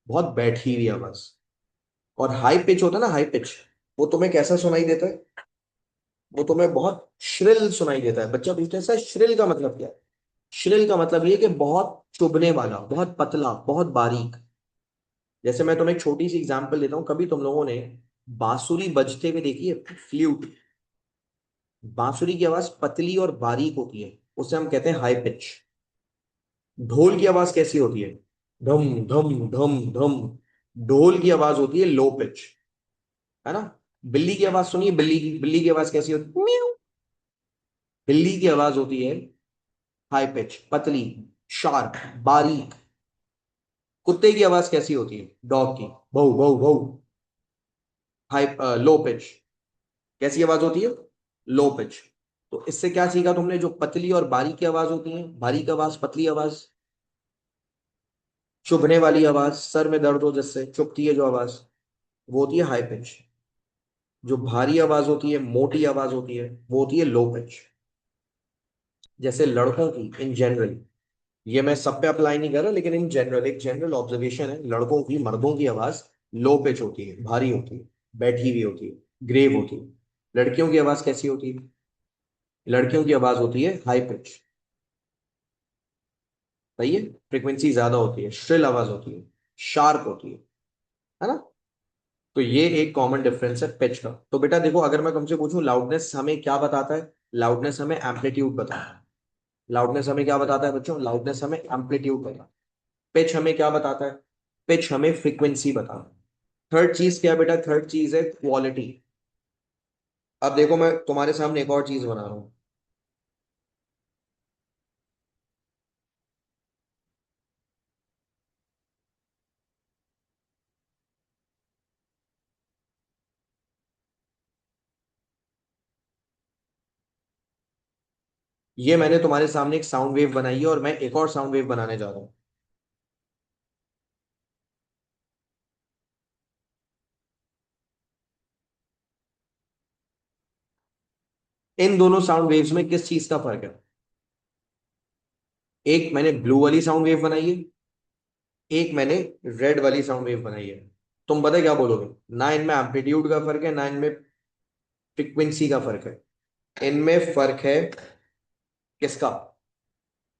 बहुत बैठी हुई आवाज। और हाई पिच होता है ना, हाई पिच, वो तुम्हें कैसा सुनाई देता है? वो तुम्हें बहुत श्रिल सुनाई देता है। बच्चा पूछता है सर श्रिल का मतलब क्या है? श्रिल का मतलब ये है कि बहुत चुभने वाला, बहुत पतला, बहुत बारीक। जैसे मैं तुम्हें एक छोटी सी एग्जांपल देता हूँ, कभी तुम लोगों ने बांसुरी बजते हुए देखी है? फ्लूट। बांसुरी की आवाज पतली और बारीक होती है, उसे हम कहते हैं हाई पिच। ढोल की आवाज कैसी होती है? धम धम धम धम। ढोल की आवाज होती है लो पिच, है ना? बिल्ली की आवाज सुनिए, बिल्ली की आवाज कैसी होती है? म्याऊ। बिल्ली की आवाज होती है हाई पिच, पतली, शार्प, बारीक। कुत्ते की आवाज कैसी होती है? डॉग की, भौ भौ भौ। High, low pitch. कैसी आवाज होती है? Low pitch. तो इससे क्या सीखा तुमने? जो पतली और बारीक की आवाज होती है, बारीक आवाज, पतली आवाज, चुभने वाली आवाज, सर में दर्द हो जिससे चुभती है जो आवाज, वो होती है हाई पिच। जो भारी आवाज होती है, मोटी आवाज होती है, वो होती है लो पिच। जैसे लड़कों की इन जनरल, ये मैं सब पे अप्लाई नहीं कर रहा, लेकिन इन जनरल एक जनरल ऑब्जर्वेशन है, लड़कों की, मर्दों की आवाज लो पिच होती है, भारी होती है, बैठी हुई होती है, ग्रेव होती है। लड़कियों की आवाज कैसी होती है? लड़कियों की आवाज होती है हाई पिच। सही है? फ्रीक्वेंसी ज्यादा होती है, श्रिल आवाज होती है, शार्प होती है ना? तो ये एक कॉमन डिफरेंस है पिच का। तो बेटा देखो, अगर मैं तुमसे पूछूं लाउडनेस हमें क्या बताता है, लाउडनेस हमें एम्पलीट्यूड बताता है। लाउडनेस हमें क्या बताता है बच्चों? लाउडनेस हमें एम्पलीट्यूड बताता है। पिच हमें क्या बताता है? पिच हमें फ्रीक्वेंसी बताता है। थर्ड चीज क्या है बेटा? थर्ड चीज है क्वालिटी। अब देखो मैं तुम्हारे सामने एक और चीज बना रहा हूं। ये मैंने तुम्हारे सामने एक साउंड वेव बनाई है और मैं एक और साउंड वेव बनाने जा रहा हूं। इन दोनों साउंड वेव्स में किस चीज का फर्क है? एक मैंने ब्लू वाली साउंड वेव बनाई है, एक मैंने रेड वाली साउंड वेव बनाई है। तुम पता है क्या बोलोगे? ना इनमें एम्पलीट्यूड का फर्क है, ना इनमें फ्रीक्वेंसी का फर्क है। इनमें फर्क है किसका?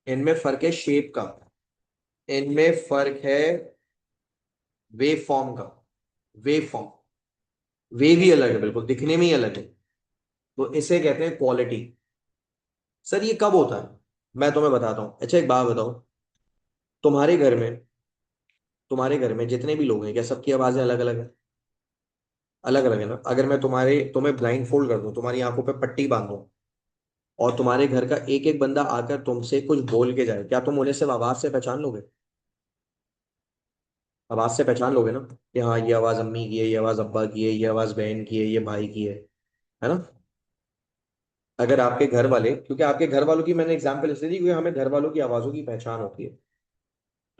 इनमें फर्क है शेप का। इनमें फर्क है वेव फॉर्म का। Wave form. वेव ही अलग है, बिल्कुल दिखने में ही अलग है। तो इसे कहते हैं क्वालिटी। सर ये कब होता है? मैं तुम्हें बताता हूँ। अच्छा एक बात बताओ, तुम्हारे घर में, तुम्हारे घर में जितने भी लोग हैं क्या सबकी आवाजें अलग अलग है? अलग अलग है ना? अगर मैं तुम्हें ब्लाइंड फोल्ड कर दूं, तुम्हारी आंखों पे पट्टी बांध दूं, और तुम्हारे घर का एक एक बंदा आकर तुमसे कुछ बोल के जाए, क्या तुम उन्हें सिर्फ आवाज से पहचान लोगे? आवाज से पहचान लोगे ना कि हाँ ये आवाज अम्मी की है, ये आवाज अब्बा की है, ये आवाज बहन की है, ये भाई की है ना? अगर आपके घर वाले, क्योंकि आपके घर वालों की मैंने एग्जांपल इसलिए दी क्योंकि हमें घर वालों की आवाजों की पहचान होती है।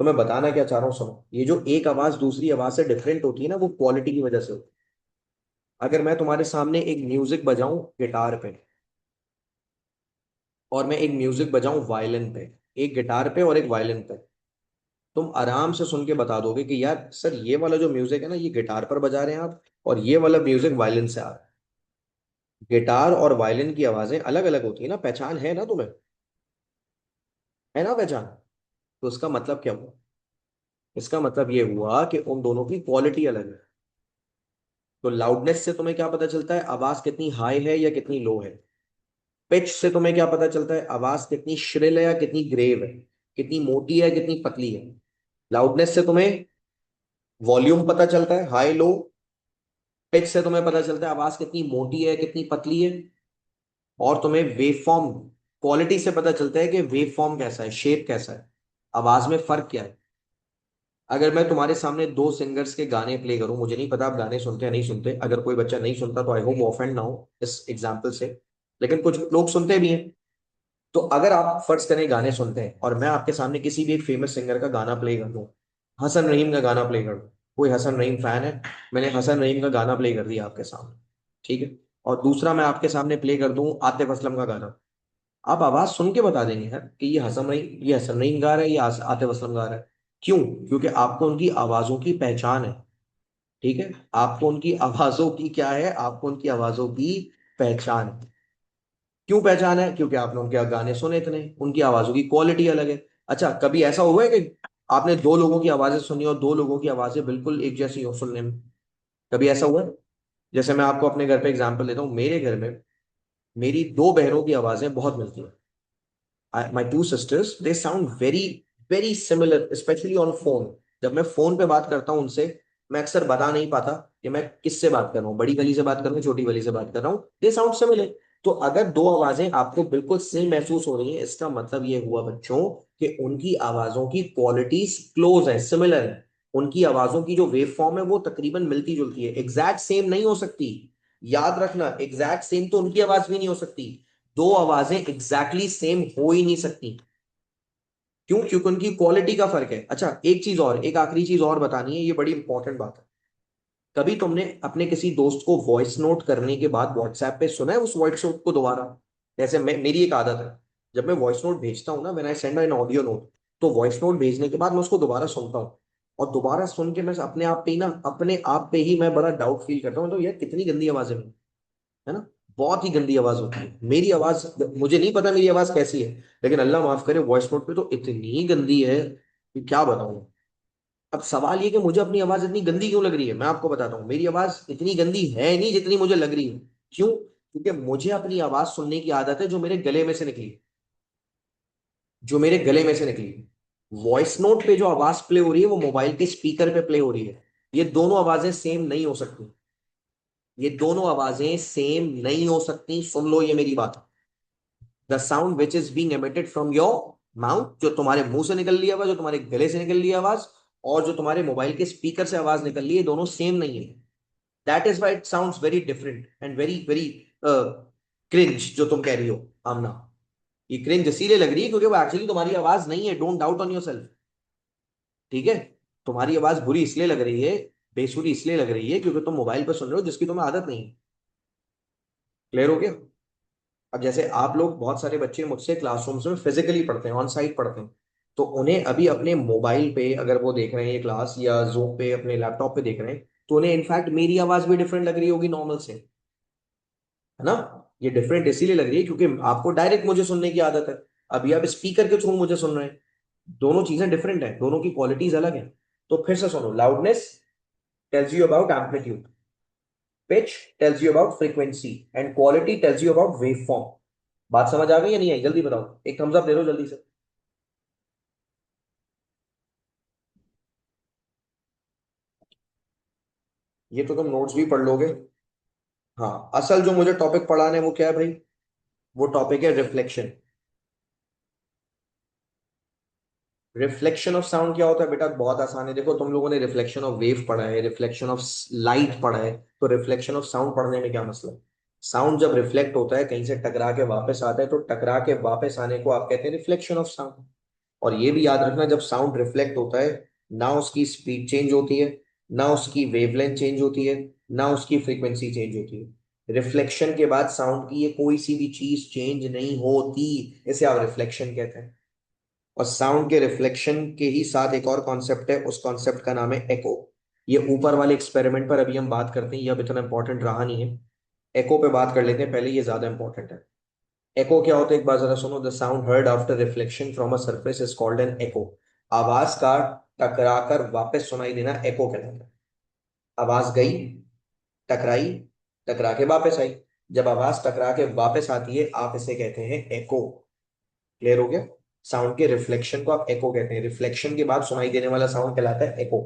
तो मैं बताना क्या चाह रहा हूँ सुनो, ये जो एक आवाज दूसरी आवाज से डिफरेंट होती है ना, वो क्वालिटी की वजह से होती है। अगर मैं तुम्हारे सामने एक म्यूजिक बजाऊं गिटार पे, और मैं एक म्यूजिक बजाऊं वायलिन पे, एक गिटार पे और एक वायलिन पे, तुम आराम से सुन के बता दोगे कि यार सर ये वाला जो म्यूजिक है ना, ये गिटार पर बजा रहे हैं आप, और ये वाला म्यूजिक वायलिन से आ रहा है। गिटार और वायलिन की आवाजें अलग अलग होती है ना, पहचान है ना तुम्हें? है ना पहचान? तो इसका मतलब क्या हुआ? इसका मतलब ये हुआ कि उन दोनों की क्वालिटी अलग है। तो लाउडनेस से तुम्हें क्या पता चलता है? आवाज कितनी हाई है या कितनी लो है। पिच से तुम्हें क्या पता चलता है? आवाज कितनी श्रिल है या कितनी ग्रेव है, कितनी मोटी है कितनी पतली है। लाउडनेस से तुम्हें वॉल्यूम पता चलता है, हाई लो। पिच से तुम्हें पता चलता है आवाज कितनी मोटी है कितनी पतली है। और तुम्हें वेव फॉर्म, क्वालिटी से पता चलता है कि वेव फॉर्म कैसा है, शेप कैसा है, आवाज में फर्क क्या है। अगर मैं तुम्हारे सामने दो सिंगर्स के गाने प्ले करूं, मुझे नहीं पता आप गाने सुनते हैं नहीं सुनते, अगर कोई बच्चा नहीं सुनता तो आई होप ऑफेंड ना हो इस एग्जाम्पल से, लेकिन कुछ लोग सुनते भी हैं। तो अगर आप फर्ज करें गाने सुनते हैं और मैं आपके सामने किसी भी एक फेमस सिंगर का गाना प्ले कर दूं, हसन रहीम का गाना प्ले कर दूं, कोई हसन रहीम फैन है, मैंने हसन रहीम का गाना प्ले कर दिया आपके सामने, ठीक है, और दूसरा मैं आपके सामने प्ले कर दूं आतिफ असलम का गाना, आप आवाज सुन के बता देंगे यार कि ये हसन रहीम गा रहा है, ये आतिफ असलम गा रहा है। क्यों? क्योंकि आपको उनकी आवाजों की पहचान है। ठीक है, आपको उनकी आवाजों की क्या है? आपको उनकी आवाजों की पहचान है। क्यों पहचान है? क्योंकि आपने उनके गाने सुने इतने, उनकी आवाजों की क्वालिटी अलग है। अच्छा कभी ऐसा हुआ है कि आपने दो लोगों की आवाजें सुनी और दो लोगों की आवाजें बिल्कुल एक जैसी हो सुनने में? कभी ऐसा हुआ है? जैसे मैं आपको अपने घर पे एग्जांपल देता हूँ, मेरे घर में मेरी दो बहनों की आवाजें बहुत मिलती हैं। My two sisters they sound very very similar, specially on phone. जब मैं फोन पे बात करता हूँ उनसे, मैं अक्सर बता नहीं पाता कि मैं किससे बात कर रहा हूँ, बड़ी गली से बात कर रहा हूँ छोटी गली से बात कर रहा हूँ, दे साउंड सिमिलर। तो अगर दो आवाजें आपको बिल्कुल सेम महसूस हो रही है, इसका मतलब ये हुआ बच्चों कि उनकी आवाजों की क्वालिटीज क्लोज है, सिमिलर है। उनकी आवाजों की जो वेव फॉर्म है वो तकरीबन मिलती जुलती है, एग्जैक्ट सेम नहीं हो सकती। याद रखना, एग्जैक्ट सेम तो उनकी आवाज भी नहीं हो सकती। दो आवाजें एग्जैक्टली सेम हो ही नहीं सकती। क्यों? क्योंकि उनकी क्वालिटी का फर्क है। अच्छा एक चीज और, एक आखिरी चीज और बतानी है, ये बड़ी इंपॉर्टेंट बात है। कभी तुमने अपने किसी दोस्त को वॉइस नोट करने के बाद व्हाट्सएप पे सुना है उस वॉइस नोट को दोबारा? जैसे मेरी एक आदत है, जब मैं वॉइस नोट भेजता हूँ ना, when I send an audio note, तो वॉइस नोट भेजने के बाद मैं उसको दोबारा सुनता हूँ। और दोबारा सुन के मैं अपने आप पे ही ना, अपने आप पे ही मैं बड़ा डाउट फील करता हूँ, तो यार कितनी गंदी आवाज है है ना? बहुत ही गंदी आवाज होती है मेरी आवाज। मुझे नहीं पता मेरी आवाज कैसी है, लेकिन अल्लाह माफ करे वॉइस नोट पे तो इतनी गंदी है कि क्या बताऊं। अब सवाल ये कि मुझे अपनी आवाज इतनी गंदी क्यों लग रही है, मैं आपको बताता हूँ। मेरी आवाज इतनी गंदी है नहीं जितनी मुझे लग रही है। क्यों? क्योंकि मुझे अपनी आवाज सुनने की आदत है जो मेरे गले में से निकली। जो मेरे गले में से निकली। वॉइस नोट पे जो आवाज प्ले हो रही है वो मोबाइल के स्पीकर पे प्ले हो रही है। ये दोनों आवाजें सेम नहीं हो सकती। ये दोनों आवाजें सेम नहीं हो सकती, सुन लो ये मेरी बात। The sound which is being emitted from your mouth, जो तुम्हारे मुंह से निकल रही है आवाज, जो तुम्हारे गले से निकल रही है आवाज, और जो तुम्हारे मोबाइल के स्पीकर से आवाज निकल रही है, दोनों सेम नहीं है। That is why it sounds very different and very very cringe जो तुम कह रही हो आमना। ये क्रिंज इसीलिए लग रही है क्योंकि वो एक्चुअली तुम्हारी आवाज नहीं है। Don't doubt on your self. ठीक है। तुम्हारी आवाज बुरी इसलिए लग रही है, बेसुरी इसलिए लग रही है क्योंकि तुम मोबाइल पर सुन रहे हो जिसकी तुम्हें आदत नहीं है। क्लियर हो गया? अब जैसे आप लोग, बहुत सारे बच्चे मुझसे क्लासरूम्स में फिजिकली पढ़ते हैं, ऑन साइट पढ़ते हैं, तो उन्हें अभी अपने मोबाइल पे अगर वो देख रहे हैं ये क्लास, या जूम पे अपने लैपटॉप पे देख रहे हैं, तो उन्हें इनफैक्ट मेरी आवाज भी डिफरेंट लग रही होगी नॉर्मल से, है ना? ये डिफरेंट इसीलिए लग रही है क्योंकि आपको डायरेक्ट मुझे सुनने की आदत है। अभी आप स्पीकर के थ्रू मुझे सुन रहे हैं। दोनों चीजें डिफरेंट हैं, दोनों की क्वालिटीज अलग हैं। तो फिर से सुनो। Loudness tells you about amplitude, pitch tells you about frequency, and quality tells you about waveform। बात समझ आ गई या नहीं आई? जल्दी बताओ, एक थम्स अप दे दो जल्दी से। ये तो तुम नोट्स भी पढ़ लोगे। हाँ, असल जो मुझे टॉपिक पढ़ाना है वो क्या है भाई? वो टॉपिक है रिफ्लेक्शन। रिफ्लेक्शन ऑफ साउंड क्या होता है बेटा? बहुत आसान है। देखो, तुम लोगों ने रिफ्लेक्शन ऑफ वेव पढ़ा है, रिफ्लेक्शन ऑफ लाइट पढ़ा है, तो रिफ्लेक्शन ऑफ साउंड पढ़ने में क्या मसला है? साउंड जब रिफ्लेक्ट होता है, कहीं से टकरा के वापस आता है, तो टकरा के वापस आने को आप कहते हैं रिफ्लेक्शन ऑफ साउंड। और ये भी याद रखना, जब साउंड रिफ्लेक्ट होता है, ना उसकी स्पीड चेंज होती है, ना उसकी वेवलेंथ चेंज होती है, ना उसकी फ्रीक्वेंसी चेंज होती है। रिफ्लेक्शन के बाद साउंड की ये कोई सी भी चीज चेंज नहीं होती। इसे आप रिफ्लेक्शन कहते हैं। और साउंड के रिफ्लेक्शन के ही साथ एक और कॉन्सेप्ट है, उस कॉन्सेप्ट का नाम है एको। ये ऊपर वाले एक्सपेरिमेंट पर अभी हम बात करते हैं, ये अब इतना इंपॉर्टेंट रहा नहीं है। एको पे बात कर लेते हैं पहले, ये ज्यादा इंपॉर्टेंट है। एको क्या होता है एक बार जरा सुनो। The sound heard after reflection from a surface is called an echo. आवाज का टकराकर वापस सुनाई देना एको कहलाता है। आवाज गई, टकराई, टकरा के वापस आई। जब आवाज टकरा के वापस आती है, आप इसे कहते हैं एको। क्लियर हो गया? साउंड के रिफ्लेक्शन को आप एको कहते हैं। रिफ्लेक्शन के बाद सुनाई देने वाला साउंड कहलाता है एको।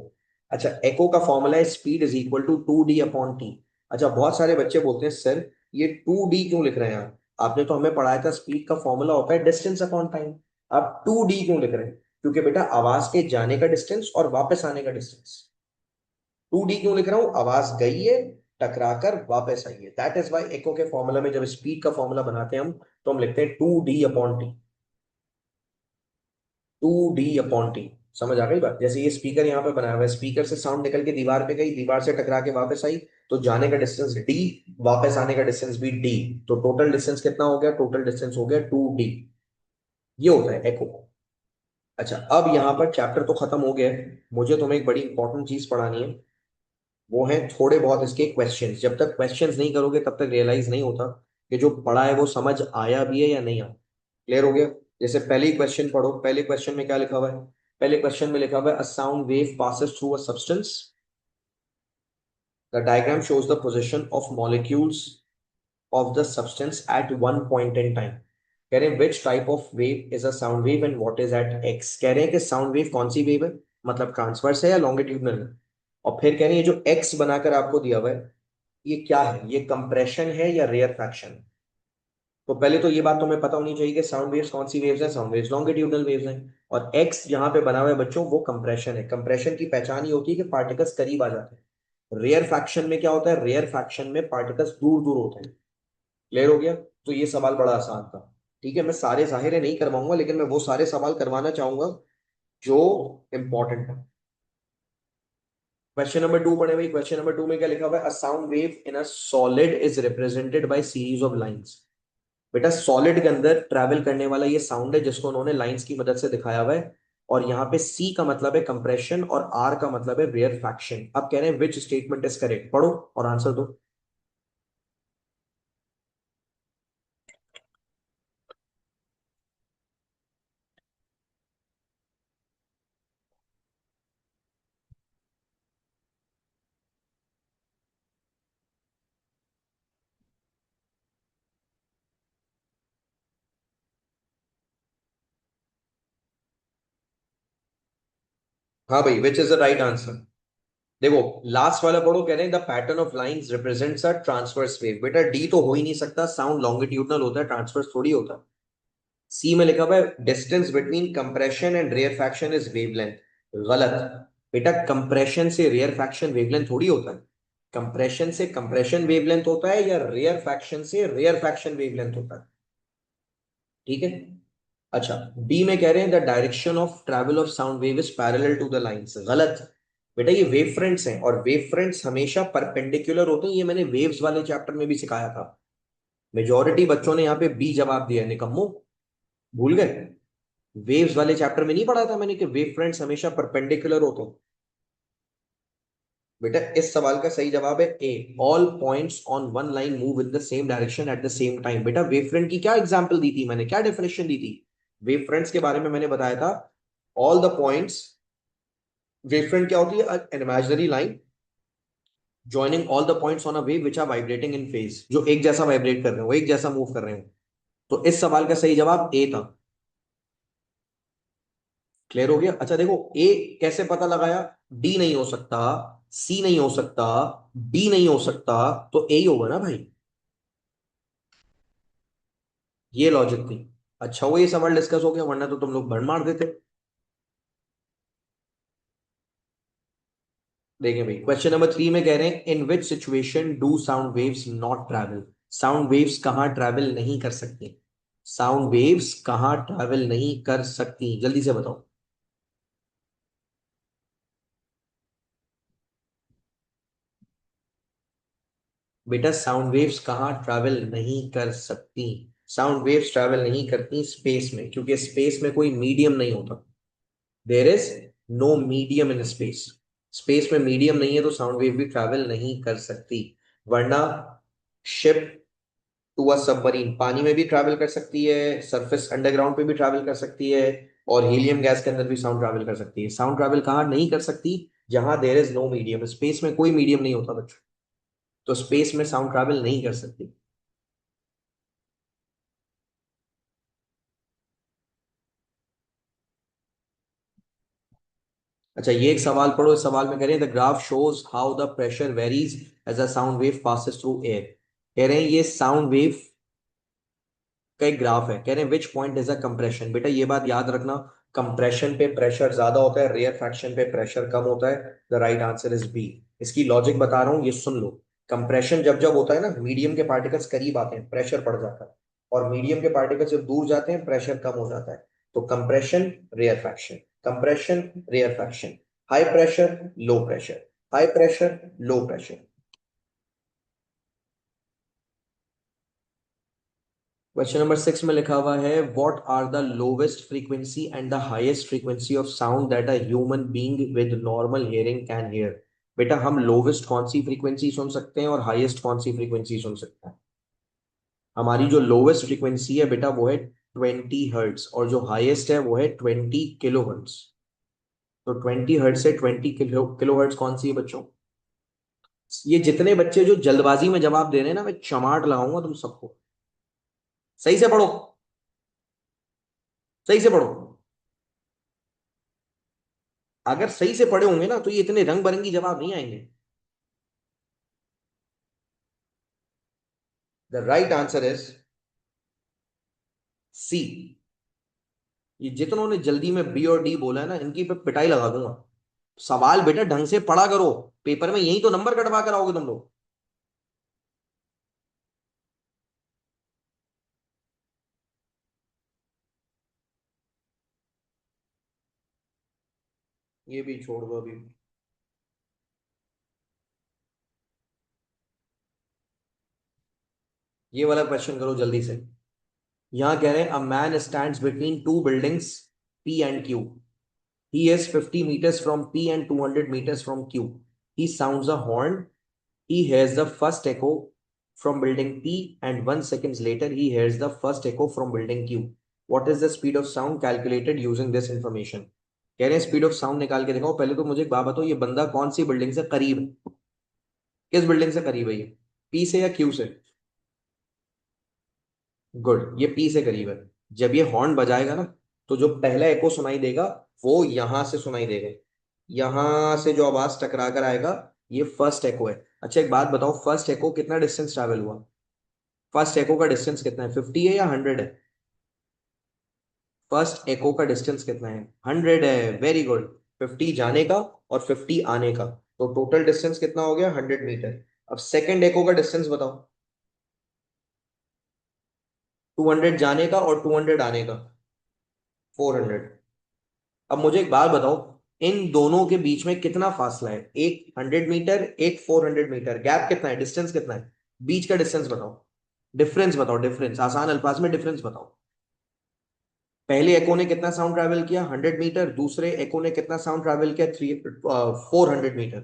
अच्छा, एको का फॉर्मूला है speed is equal to 2D/T। अच्छा, बहुत सारे बच्चे बोलते हैं सर ये 2D क्यों लिख रहे हैं आप? आपने तो हमें पढ़ाया था स्पीड का फॉर्मूला होता है डिस्टेंस अपॉन टाइम। आप 2D क्यों लिख रहे हैं? क्योंकि बेटा आवाज के जाने का डिस्टेंस और वापस आने का डिस्टेंस। 2D क्यों लिख रहा हूं? आवाज गई है, टकराकर वापस आई है। दैट इज वाई एको के फॉर्मूला में जब स्पीड का फॉर्मूला बनाते हैं हम, तो हम लिखते हैं 2D/T। 2D/T। समझ आ गई बात? जैसे ये स्पीकर यहाँ पे बनाया हुआ है, स्पीकर से साउंड निकल के दीवार पे गई, दीवार से टकरा के वापस आई, तो जाने का डिस्टेंस D, वापस आने का डिस्टेंस भी D। तो टोटल डिस्टेंस कितना हो गया? टोटल डिस्टेंस हो गया 2D। ये होता है एको। अच्छा, अब यहाँ पर चैप्टर तो खत्म हो गया है, मुझे तुम्हें एक बड़ी इंपॉर्टेंट चीज पढ़ानी है। वो है थोड़े बहुत इसके क्वेश्चंस। जब तक क्वेश्चंस नहीं करोगे तब तक रियलाइज नहीं होता कि जो पढ़ा है वो समझ आया भी है या नहीं आया। क्लियर हो गया? जैसे पहले ही क्वेश्चन पढ़ो। पहले क्वेश्चन में क्या लिखा हुआ है? पहले क्वेश्चन में लिखा हुआ है a sound wave passes through a substance. The diagram shows the position of molecules of the substance at one point in time. कह रहे हैं which type of wave is a sound wave and what is at X. कह रहे हैं कि sound wave कौन सी wave है, मतलब ट्रांसवर्स है या लॉन्गिट्यूडनल है। और फिर कह रहे हैं ये जो एक्स बनाकर आपको दिया हुआ है, ये क्या है? ये कंप्रेशन है या रेयर फ्रैक्शन? तो पहले तो ये बात तुम्हें पता होनी चाहिए कि साउंड वेव्स कौन सी वेव्स हैं। साउंड वेव्स लॉन्गिट्यूडनल वेव्स हैं। और एक्स जहां पे बना हुआ है बच्चों, वो कंप्रेशन है। कंप्रेशन की पहचान ये होती है कि पार्टिकल्स करीब आ जाते हैं। रेयर फ्रैक्शन में क्या होता है? रेयर फ्रैक्शन में पार्टिकल्स दूर दूर होते हैं। क्लियर हो गया? तो ये सवाल बड़ा आसान था। ठीक है, मैं सारे जाहिर नहीं करवाऊंगा, लेकिन मैं वो सारे सवाल करवाना चाहूंगा जो इंपॉर्टेंट है। क्वेश्चन नंबर 2 पढ़े भाई। क्वेश्चन नंबर 2 में क्या लिखा हुआ है? A sound wave in a solid is represented by series of lines. बेटा सॉलिड के अंदर ट्रैवल करने वाला ये साउंड है जिसको उन्होंने लाइंस की मदद से दिखाया हुआ है। और यहाँ पे सी का मतलब है कंप्रेशन और आर का मतलब है रेयर फ्रैक्शन। अब कह रहे हैं विच स्टेटमेंट इज करेक्ट। पढ़ो और आंसर दो। हाँ भाई, which is the right answer? देखो, लास्ट वाला पढ़ो, कह रहे हैं the pattern of lines represents a transverse wave. बेटा डी तो हो ही नहीं सकता, साउंड लॉन्गिट्यूडनल होता है, ट्रांसवर्स थोड़ी होता है। सी में लिखा हुआ है distance between compression and rarefaction is wavelength. गलत। बेटा कंप्रेशन से रेयरफैक्शन वेवलेंथ थोड़ी होता है। कंप्रेशन से कंप्रेशन वेवलेंथ होता है, या रेयरफैक्शन से रेयरफैक्शन वेवलेंथ होता है। ठीक है। अच्छा, बी में कह रहे हैं the direction of travel of sound wave is parallel to the lines. गलत। बेटा ये वेव फ्रंट्स हैं, और वेव फ्रंट्स हमेशा परपेंडिकुलर होते हैं, ये मैंने वेव्स वाले चैप्टर में भी सिखाया था। मेजॉरिटी बच्चों ने यहाँ पे बी जवाब दिया है, निकम्मो, भूल गए? वेव्स वाले चैप्टर में नहीं पढ़ा था मैंने कि वेव फ्रंट्स हमेशा परपेंडिकुलर होते हैं। बेटा इस सवाल का सही जवाब है A, all points on one line move in the same direction at the same time. बेटा वेव फ्रंट की क्या एग्जांपल दी थी मैंने, क्या डेफिनेशन दी थी? वेव फ्रंट्स के बारे में मैंने बताया था, all the points, wave front क्या होती है? An imaginary line joining all the points on a wave which are vibrating in phase, जो एक जैसा वाइब्रेट कर रहे हो, वो एक जैसा मूव कर रहे हो। तो इस सवाल का सही जवाब ए था। क्लियर हो गया? अच्छा देखो, ए कैसे पता लगाया? डी नहीं हो सकता, सी नहीं हो सकता, बी नहीं हो सकता, तो ए ही होगा ना भाई। ये लॉजिक थी। अच्छा वो ये सवाल डिस्कस हो गया, वरना तो तुम लोग भर मार देते। देखें भाई, क्वेश्चन नंबर 3 में कह रहे हैं in which situation do sound waves not travel. Sound waves कहाँ ट्रैवल नहीं कर सकती? साउंड वेव्स कहाँ ट्रैवल नहीं कर सकती, जल्दी से बताओ। बेटा साउंड वेव्स कहाँ ट्रैवल नहीं कर सकती? साउंड वेव्स ट्रैवल नहीं करती स्पेस में, क्योंकि स्पेस में कोई मीडियम नहीं होता। There is no medium in space. Space में मीडियम नहीं है, तो साउंड वेव भी ट्रैवल नहीं कर सकती। वरना शिप टू अ सबमरीन पानी में भी ट्रैवल कर सकती है, सरफेस अंडरग्राउंड पे भी ट्रैवल कर सकती है, और हीलियम गैस के अंदर भी साउंड ट्रैवल कर सकती है। साउंड ट्रैवल कहाँ नहीं कर सकती? जहां there is no medium. Space में कोई मीडियम नहीं होता बच्चों, तो स्पेस में साउंड ट्रैवल नहीं कर सकती। अच्छा ये एक सवाल पढ़ो, इस सवाल में कह रहे हैं the graph shows how the pressure varies as a sound wave passes through air. कह रहे हैं ये साउंड वेव का एक ग्राफ है, कह रहे हैं which point is a compression. बेटा ये बात याद रखना, कंप्रेशन पे प्रेशर ज्यादा होता है, रेयर फ्रैक्शन पे प्रेशर कम होता है। The right answer is B. इसकी लॉजिक बता रहा हूँ, ये सुन लो। कंप्रेशन जब जब होता है ना, मीडियम के पार्टिकल्स करीब आते हैं, प्रेशर बढ़ जाता है, और मीडियम के पार्टिकल्स जब दूर जाते हैं, प्रेशर कम हो जाता है। तो compression, rarefaction, compression, rarefaction, high pressure, low pressure, high pressure, low pressure. Question number 6 में लिखा हुआ है what are the lowest frequency and the highest frequency of sound that a human being with normal hearing can hear. बेटा हम lowest कौन सी frequency सुन सकते हैं और हाईएस्ट कौन सी फ्रीक्वेंसी सुन सकते हैं? हमारी जो लोवेस्ट फ्रीक्वेंसी है बेटा वो है 20 हर्ट्स, और जो हाईएस्ट है वो है 20 किलो हर्ट्स। तो 20 हर्ट्स से 20 किलो हर्ट्स कौन सी है बच्चों? ये जितने बच्चे जो जल्दबाजी में जवाब दे रहे हैं ना, मैं चमाट लगाऊंगा तुम सबको। सही से पढ़ो, सही से पढ़ो। अगर सही से पढ़े होंगे ना, तो ये इतने रंग बिरंगी जवाब नहीं आएंगे। The right answer is C. ये जितनों ने जल्दी में बी और डी बोला है ना, इनकी पे पिटाई लगा दूंगा। सवाल बेटा ढंग से पढ़ा करो, पेपर में यही तो नंबर कटवा कर आओगे तुम लोग। ये भी छोड़ दो अभी। ये वाला क्वेश्चन करो जल्दी से। यहां कह रहे हैं अ man stands between two buildings P and Q. He is 50 meters from P and 200 meters from Q. He sounds a horn. He hears the first echo from building P, and 1 second later he hears the first echo from building Q. What is the speed of sound calculated using this information? कह रहे हैं speed of sound निकाल के दिखाओ। पहले तो मुझे एक बात बताओ, ये बंदा कौन सी बिल्डिंग से करीब है? किस बिल्डिंग से करीब है ये? पी से या क्यू से? गुड, ये पी से करीब है। जब ये हॉर्न बजाएगा ना, तो जो पहला एको सुनाई देगा वो यहां से सुनाई देगा। यहां से जो आवाज टकरा कर आएगा, ये फर्स्ट एको है। अच्छा एक बात बताओ, फर्स्ट एको कितना डिस्टेंस ट्रैवल हुआ? फर्स्ट एको का डिस्टेंस कितना है, 50 है या 100 है? फर्स्ट एको का डिस्टेंस कितना है? 100 है, वेरी गुड। 50 जाने का और 50 आने का, तो टोटल डिस्टेंस कितना हो गया? 100 मीटर। अब सेकंड एको का डिस्टेंस बताओ। 200 जाने का और 200 आने का, 400। अब मुझे एक बात बताओ, इन दोनों के बीच में कितना फासला है? एक 100 मीटर, एक 400 मीटर, गैप कितना है, डिस्टेंस कितना है? बीच का डिस्टेंस बताओ। डिफरेंस बताओ, डिफरेंस, आसान अल्फाज में डिफरेंस बताओ। पहले एको ने कितना साउंड ट्रैवल किया? 100 मीटर। दूसरे एको ने कितना साउंड ट्रैवल किया? 400 मीटर।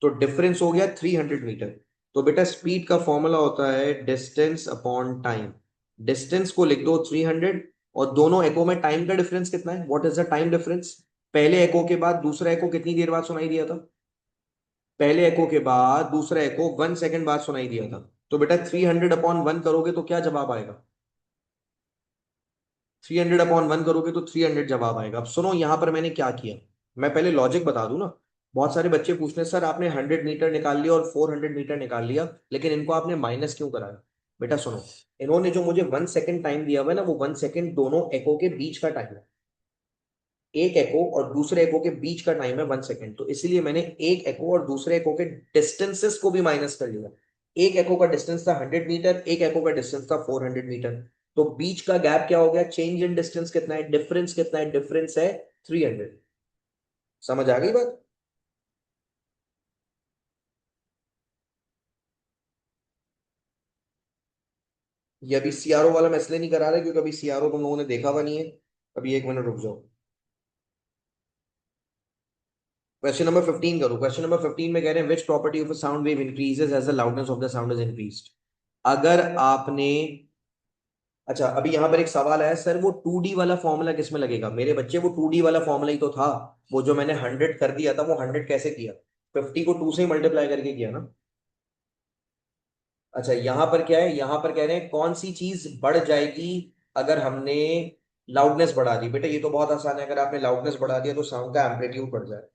तो डिफरेंस हो गया 300 मीटर। तो बेटा स्पीड का फॉर्मूला होता है डिस्टेंस अपॉन टाइम। डिस्टेंस को लिख दो 300, और दोनों एको में टाइम का डिफरेंस कितना है? What is the time difference? पहले एको के बाद दूसरा एको कितनी देर बाद सुनाई दिया था? पहले एको के बाद दूसरा एको 1 सेकंड बाद सुनाई दिया था। तो बेटा 300/1 करोगे तो क्या जवाब आएगा? 300/1 करोगे तो 300 जवाब आएगा। अब सुनो यहां पर मैंने क्या किया, मैं पहले लॉजिक बता दूं ना। बहुत सारे बच्चे पूछते हैं, सर आपने 100 मीटर निकाल लिया और 400 मीटर निकाल लिया, लेकिन इनको आपने माइनस क्यों कराया? बेटा सुनो, इन्होंने जो मुझे 1 सेकंड टाइम दिया हुआ है ना, वो 1 सेकंड दोनों एको के बीच का टाइम है। एक एको और दूसरे एको के बीच का टाइम है 1 सेकंड, तो इसीलिए मैंने एक एको और दूसरे एको के डिस्टेंसेस को भी माइनस कर लिया। एक एको का डिस्टेंस था 100 मीटर, एक एको का डिस्टेंस था 400 मीटर। तो बीच का गैप क्या हो गया? चेंज इन डिस्टेंस कितना है, डिफरेंस कितना है? डिफरेंस है 300। समझ आ गई बात? ये अभी सीआरओ वाला मैं इसलिए नहीं करा रहा क्योंकि अभी सीआरओ तुम लोगों ने देखा हुआ नहीं है। अभी 1 मिनट रुक जाओ। क्वेश्चन नंबर 15 करो। क्वेश्चन नंबर 15 में कह रहे हैं which property of a sound wave increases as the loudness of the sound is increased. अगर आपने, अच्छा अभी यहां पर एक सवाल आया, सर वो 2D वाला फॉर्मूला किस में लगेगा? मेरे बच्चे वो 2D वाला फॉर्मूला ही तो था। वो जो मैंने 100 कर दिया था, वो 100 कैसे किया? 50 को 2 से ही मल्टीप्लाई करके किया ना। अच्छा यहां पर क्या है, यहां पर कह रहे हैं कौन सी चीज बढ़ जाएगी अगर हमने लाउडनेस बढ़ा दी? बेटा ये तो बहुत आसान है, अगर आपने लाउडनेस बढ़ा दिया तो साउंड का एम्पलीट्यूड बढ़ जाए।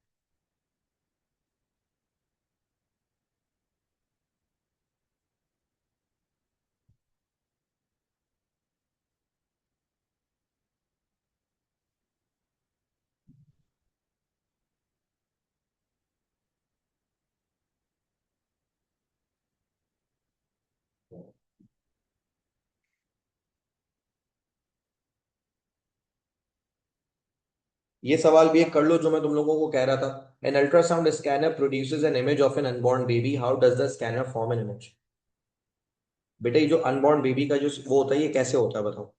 ये सवाल भी एक कर लो जो मैं तुम लोगों को कह रहा था। An ultrasound scanner produces an image of an unborn baby, how does the scanner form an image? बेटा ये जो अनबॉर्न बेबी का जो वो होता है, ये कैसे होता है बताओ?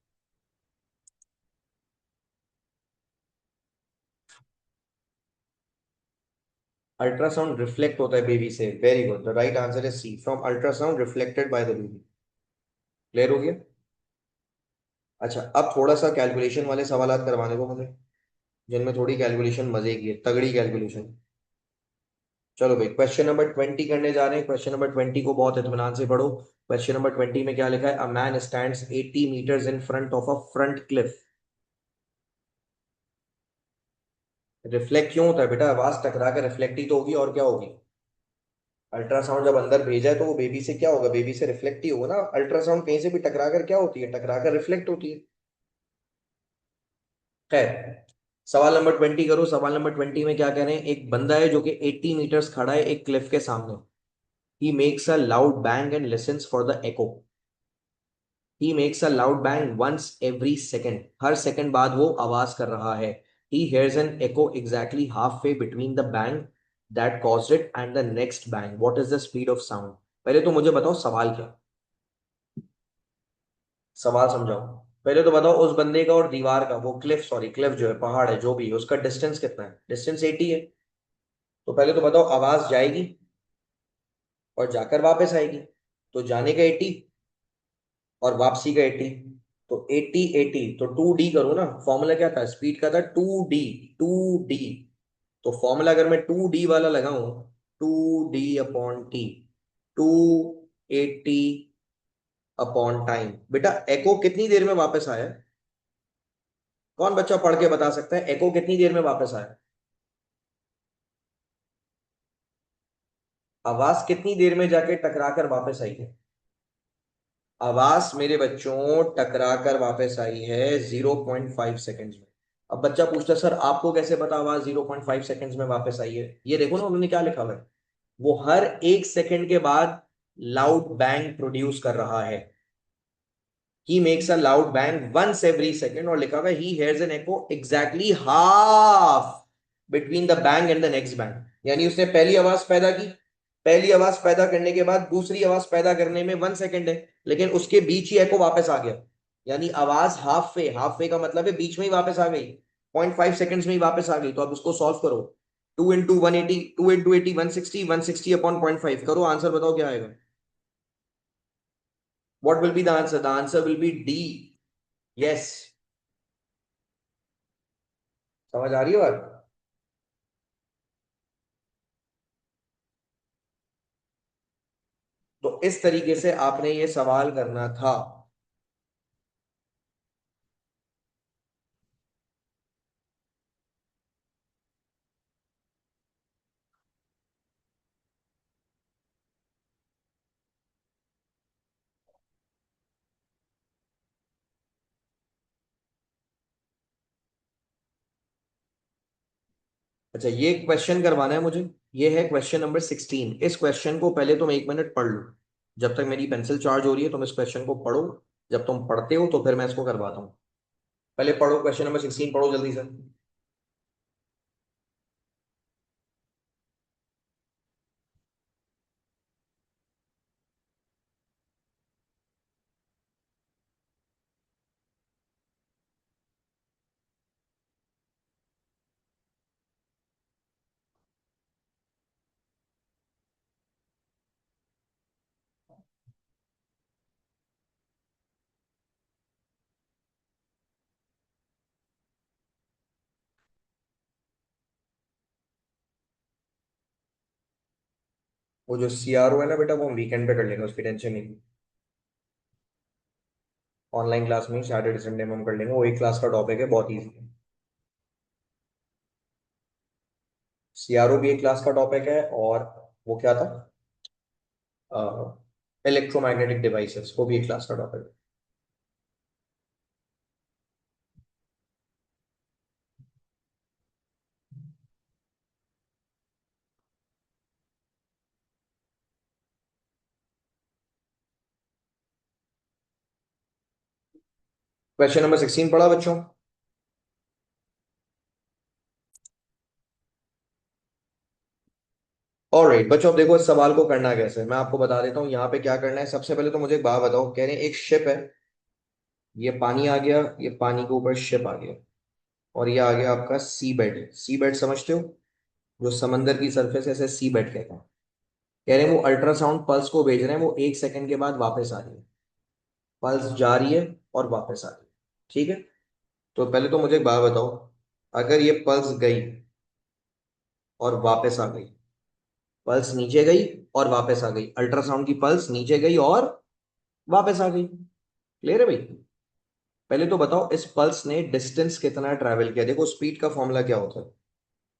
अल्ट्रासाउंड रिफ्लेक्ट होता है बेबी से, very good, the right answer is C, from ultrasound reflected by the baby. Clear हो गया? अच्छा अब थोड़ा सा कैलकुलेशन वाले सवाल करवाने को मुझे, जिनमें थोड़ी कैलकुलेशन मजे की है, तगड़ी कैलकुलेशन। चलो भाई क्वेश्चन नंबर 20 करने जा रहे हैं। क्वेश्चन नंबर 20 को बहुत इत्मीनान से पढ़ो। क्वेश्चन नंबर 20 में क्या लिखा है? A man stands 80 metres in front of a front cliff. Reflect क्यों होता है बेटा? आवाज टकरा कर रिफ्लेक्ट ही तो होगी, और क्या होगी? अल्ट्रासाउंड जब अंदर भेजा है तो वो बेबी से क्या होगा? बेबी से रिफ्लेक्ट ही होगा ना। अल्ट्रासाउंड कहीं से भी टकरा कर क्या होती है? टकरा कर रिफ्लेक्ट होती है। खैर, सवाल नंबर 20 करो। सवाल नंबर 20 में क्या कह रहे हैं? एक बंदा है जो कि 80 मीटर्स खड़ा है एक क्लिफ के सामने। He makes a loud bang and listens for the echo. He makes a loud bang once every second, हर सेकंड बाद वो आवाज कर रहा है। He hears an echo exactly half way between the bang that caused it and the next bang, what is the speed of sound? पहले तो मुझे बताओ सवाल क्या, सवाल समझाओ। पहले तो बताओ उस बंदे का और दीवार का, वो क्लिफ, सॉरी क्लिफ जो है, पहाड़ है जो भी है, उसका डिस्टेंस कितना है? डिस्टेंस 80 है। तो पहले तो बताओ आवाज जाएगी और जाकर वापस आएगी, तो जाने का 80 और वापसी का 80, तो 80 80, तो 2D करो ना। फॉर्मूला क्या था स्पीड का? था 2D। 2D, तो फॉर्मूला अगर मैं 2D वाला लगाऊं, 2D/T, 280 अपॉन टाइम। बेटा एको कितनी देर में वापस आया? कौन बच्चा पढ़ के बता सकता है एको कितनी देर में वापस आया? आवाज कितनी देर में जाके टकरा कर वापस आई है? आवाज मेरे बच्चों टकरा कर वापस आई है 0.5 सेकेंड्स में। अब बच्चा पूछता है, सर आपको कैसे पता आवाज 0.5 सेकेंड्स में वापस आई है? ये देखो ना उन्होंने क्या लिखा हुआ है, वो हर 1 सेकेंड के बाद लाउड बैंग प्रोड्यूस कर रहा है। He makes a loud bang once every second, और लिखा हुआ है he hears an echo exactly half between the bang and the next bang. यानी उसने पहली आवाज पैदा की, पहली आवाज पैदा करने के बाद दूसरी आवाज पैदा करने में 1 सेकेंड है, लेकिन उसके बीच ही एको वापस आ गया। यानी आवाज हाफ वे का मतलब है बीच में ही वापस आ गई, 0.5 सेकेंड्स में ही वापस आ गई। तो अब उसको सॉल्व करो, 2 इंटू 180, 2 इंटू 80 160, 160 अपॉन 0.5 करो, आंसर बताओ क्या आएगा? What will be the answer? The answer will be D. Yes. समझ आ रही है बात? तो इस तरीके से आपने ये सवाल करना था। अच्छा, ये क्वेश्चन करवाना है मुझे। ये है क्वेश्चन नंबर 16। इस क्वेश्चन को पहले तुम 1 मिनट पढ़ लो, जब तक मेरी पेंसिल चार्ज हो रही है तुम इस क्वेश्चन को पढ़ो। जब तुम पढ़ते हो तो फिर मैं इसको करवाता हूँ। पहले पढ़ो, क्वेश्चन नंबर 16 पढ़ो जल्दी से। वो जो सीआरओ है ना बेटा, वो हम वीकेंड पे कर लेंगे, उसकी टेंशन नहीं। ऑनलाइन क्लास में सैटरडे संडे में हम कर लेंगे, वो एक क्लास का टॉपिक है, बहुत ईजी है। सीआरओ भी एक क्लास का टॉपिक है, और वो क्या था, इलेक्ट्रोमैग्नेटिक डिवाइसेस, वो भी एक क्लास का टॉपिक है। क्वेश्चन नंबर 16 पढ़ा बच्चों? ऑलराइट बच्चों, अब देखो इस सवाल को करना कैसे है, मैं आपको बता देता हूँ। यहाँ पे क्या करना है, सबसे पहले तो मुझे एक बात बताओ, कह रहे हैं एक शिप है, ये पानी आ गया, ये पानी के ऊपर शिप आ गया, और ये आ गया आपका सी बेड। सी बेड समझते हो, जो समंदर की सरफेस है, ऐसे सी बेड कहते हैं। कह रहे हैं वो अल्ट्रासाउंड पल्स को भेज रहे हैं, वो 1 सेकंड के बाद वापस आ रही है। पल्स जा रही है और वापस आ रही है, ठीक है? तो पहले तो मुझे एक बात बताओ, अगर ये पल्स गई और वापस आ गई, पल्स नीचे गई और वापस आ गई, अल्ट्रासाउंड की पल्स नीचे गई और वापस आ गई, क्लियर है भाई? पहले तो बताओ इस पल्स ने डिस्टेंस कितना ट्रैवल किया। देखो स्पीड का फॉर्मूला क्या होता है,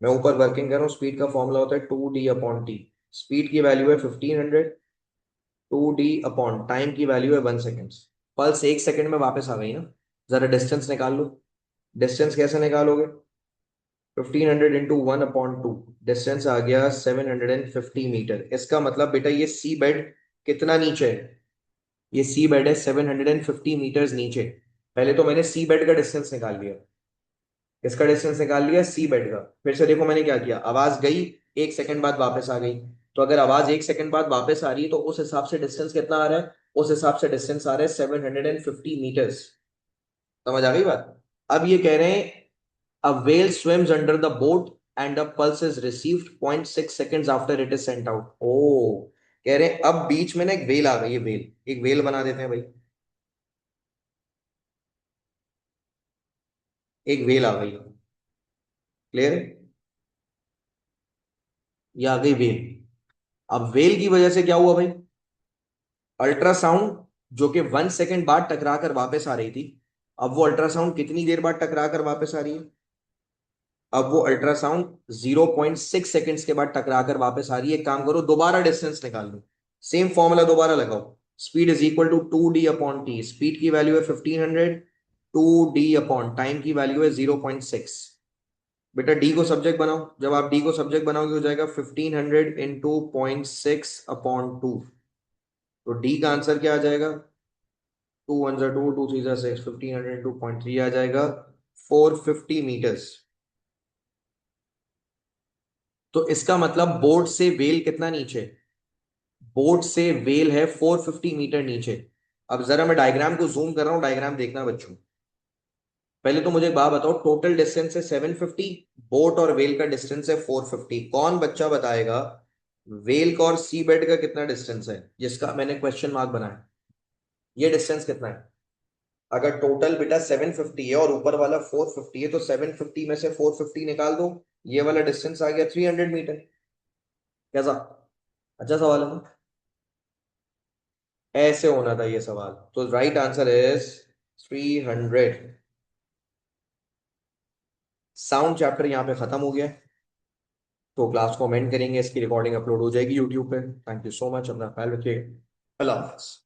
मैं ऊपर वर्किंग कर रहा हूँ, स्पीड का फॉर्मूला होता है 2D/T। स्पीड की वैल्यू है 1500, 2D/ टाइम की वैल्यू है 1 सेकेंड। पल्स 1 सेकेंड में वापस आ गई ना, जरा डिस्टेंस निकाल लो। डिस्टेंस कैसे निकालोगे? 1500 × 1/2, डिस्टेंस आ गया 750 मीटर। इसका मतलब बेटा ये सी बेड कितना नीचे है, ये सी बेड है 750 मीटर्स नीचे। पहले तो मैंने सी बेड का डिस्टेंस निकाल लिया, इसका डिस्टेंस निकाल लिया सी बेड का। फिर से देखो मैंने क्या किया, आवाज गई, 1 सेकंड बाद वापस आ गई। तो अगर आवाज 1 सेकंड बाद वापस आ रही है तो उस हिसाब से डिस्टेंस कितना आ रहा है? उस हिसाब से डिस्टेंस आ रहा है 750 मीटर्स। समझ आ गई बात? अब ये कह रहे हैं a whale swims under the boat and a pulse is received 0.6 seconds after it is sent out। ओ, कह रहे हैं अब बीच में ना एक वेल आ गई है, वेल, एक वेल बना देते हैं भाई, एक वेल आ गई, क्लियर है? ये आ गई वेल। अब वेल की वजह से क्या हुआ भाई, अल्ट्रासाउंड जो कि 1 सेकंड बाद टकरा कर वापस आ रही थी, अब वो अल्ट्रासाउंड कितनी देर बाद टकरा कर वापस आ रही है? अब वो अल्ट्रासाउंड 0.6 सेकंड्स के बाद टकरा कर वापस आ रही है। एक काम करो, दोबारा डिस्टेंस निकाल लो, सेम फॉर्मूला दोबारा लगाओ। Speed is equal to 2d/t। Speed की वैल्यू है 1500, 2d/ टाइम की वैल्यू है 0.6। बेटा डी को सब्जेक्ट बनाओ। जब आप डी को सब्जेक्ट बनाओगे हो जाएगा 1500 इंटू 0.6/2। तो डी का आंसर क्या आ जाएगा? 2 1 2, 2 3 6, 1500 इंटू 0.3 आ जाएगा 450 मीटर्स। तो इसका मतलब बोर्ड से वेल कितना नीचे? बोर्ड से वेल है 450 मीटर नीचे। अब जरा मैं डायग्राम को जूम कर रहा हूं, डायग्राम देखना बच्चों। पहले तो मुझे एक बात बताओ, टोटल डिस्टेंस है 750, बोट और वेल का डिस्टेंस है 450। कौन बच्चा बताएगा वेल का और सी बेड का कितना डिस्टेंस है, जिसका मैंने क्वेश्चन मार्क बनाया? ये डिस्टेंस कितना है? अगर टोटल बेटा 750 है और ऊपर वाला 450 है, तो 750 में से 450 निकाल दो, ये वाला डिस्टेंस आ गया 300 मीटर। कैसा? अच्छा सवाल है ना? ऐसे होना था ये सवाल। तो right answer is 300। Sound chapter यहाँ पे खत्म हो गया। तो क्लास को एंड करेंगे, इसकी रिकॉर्डिंग अपलोड हो जाएगी यूट्यूब पे। थैंक यू सो मच, अपना ख्याल रखिएगा। अल्लाह हाफ़िज़।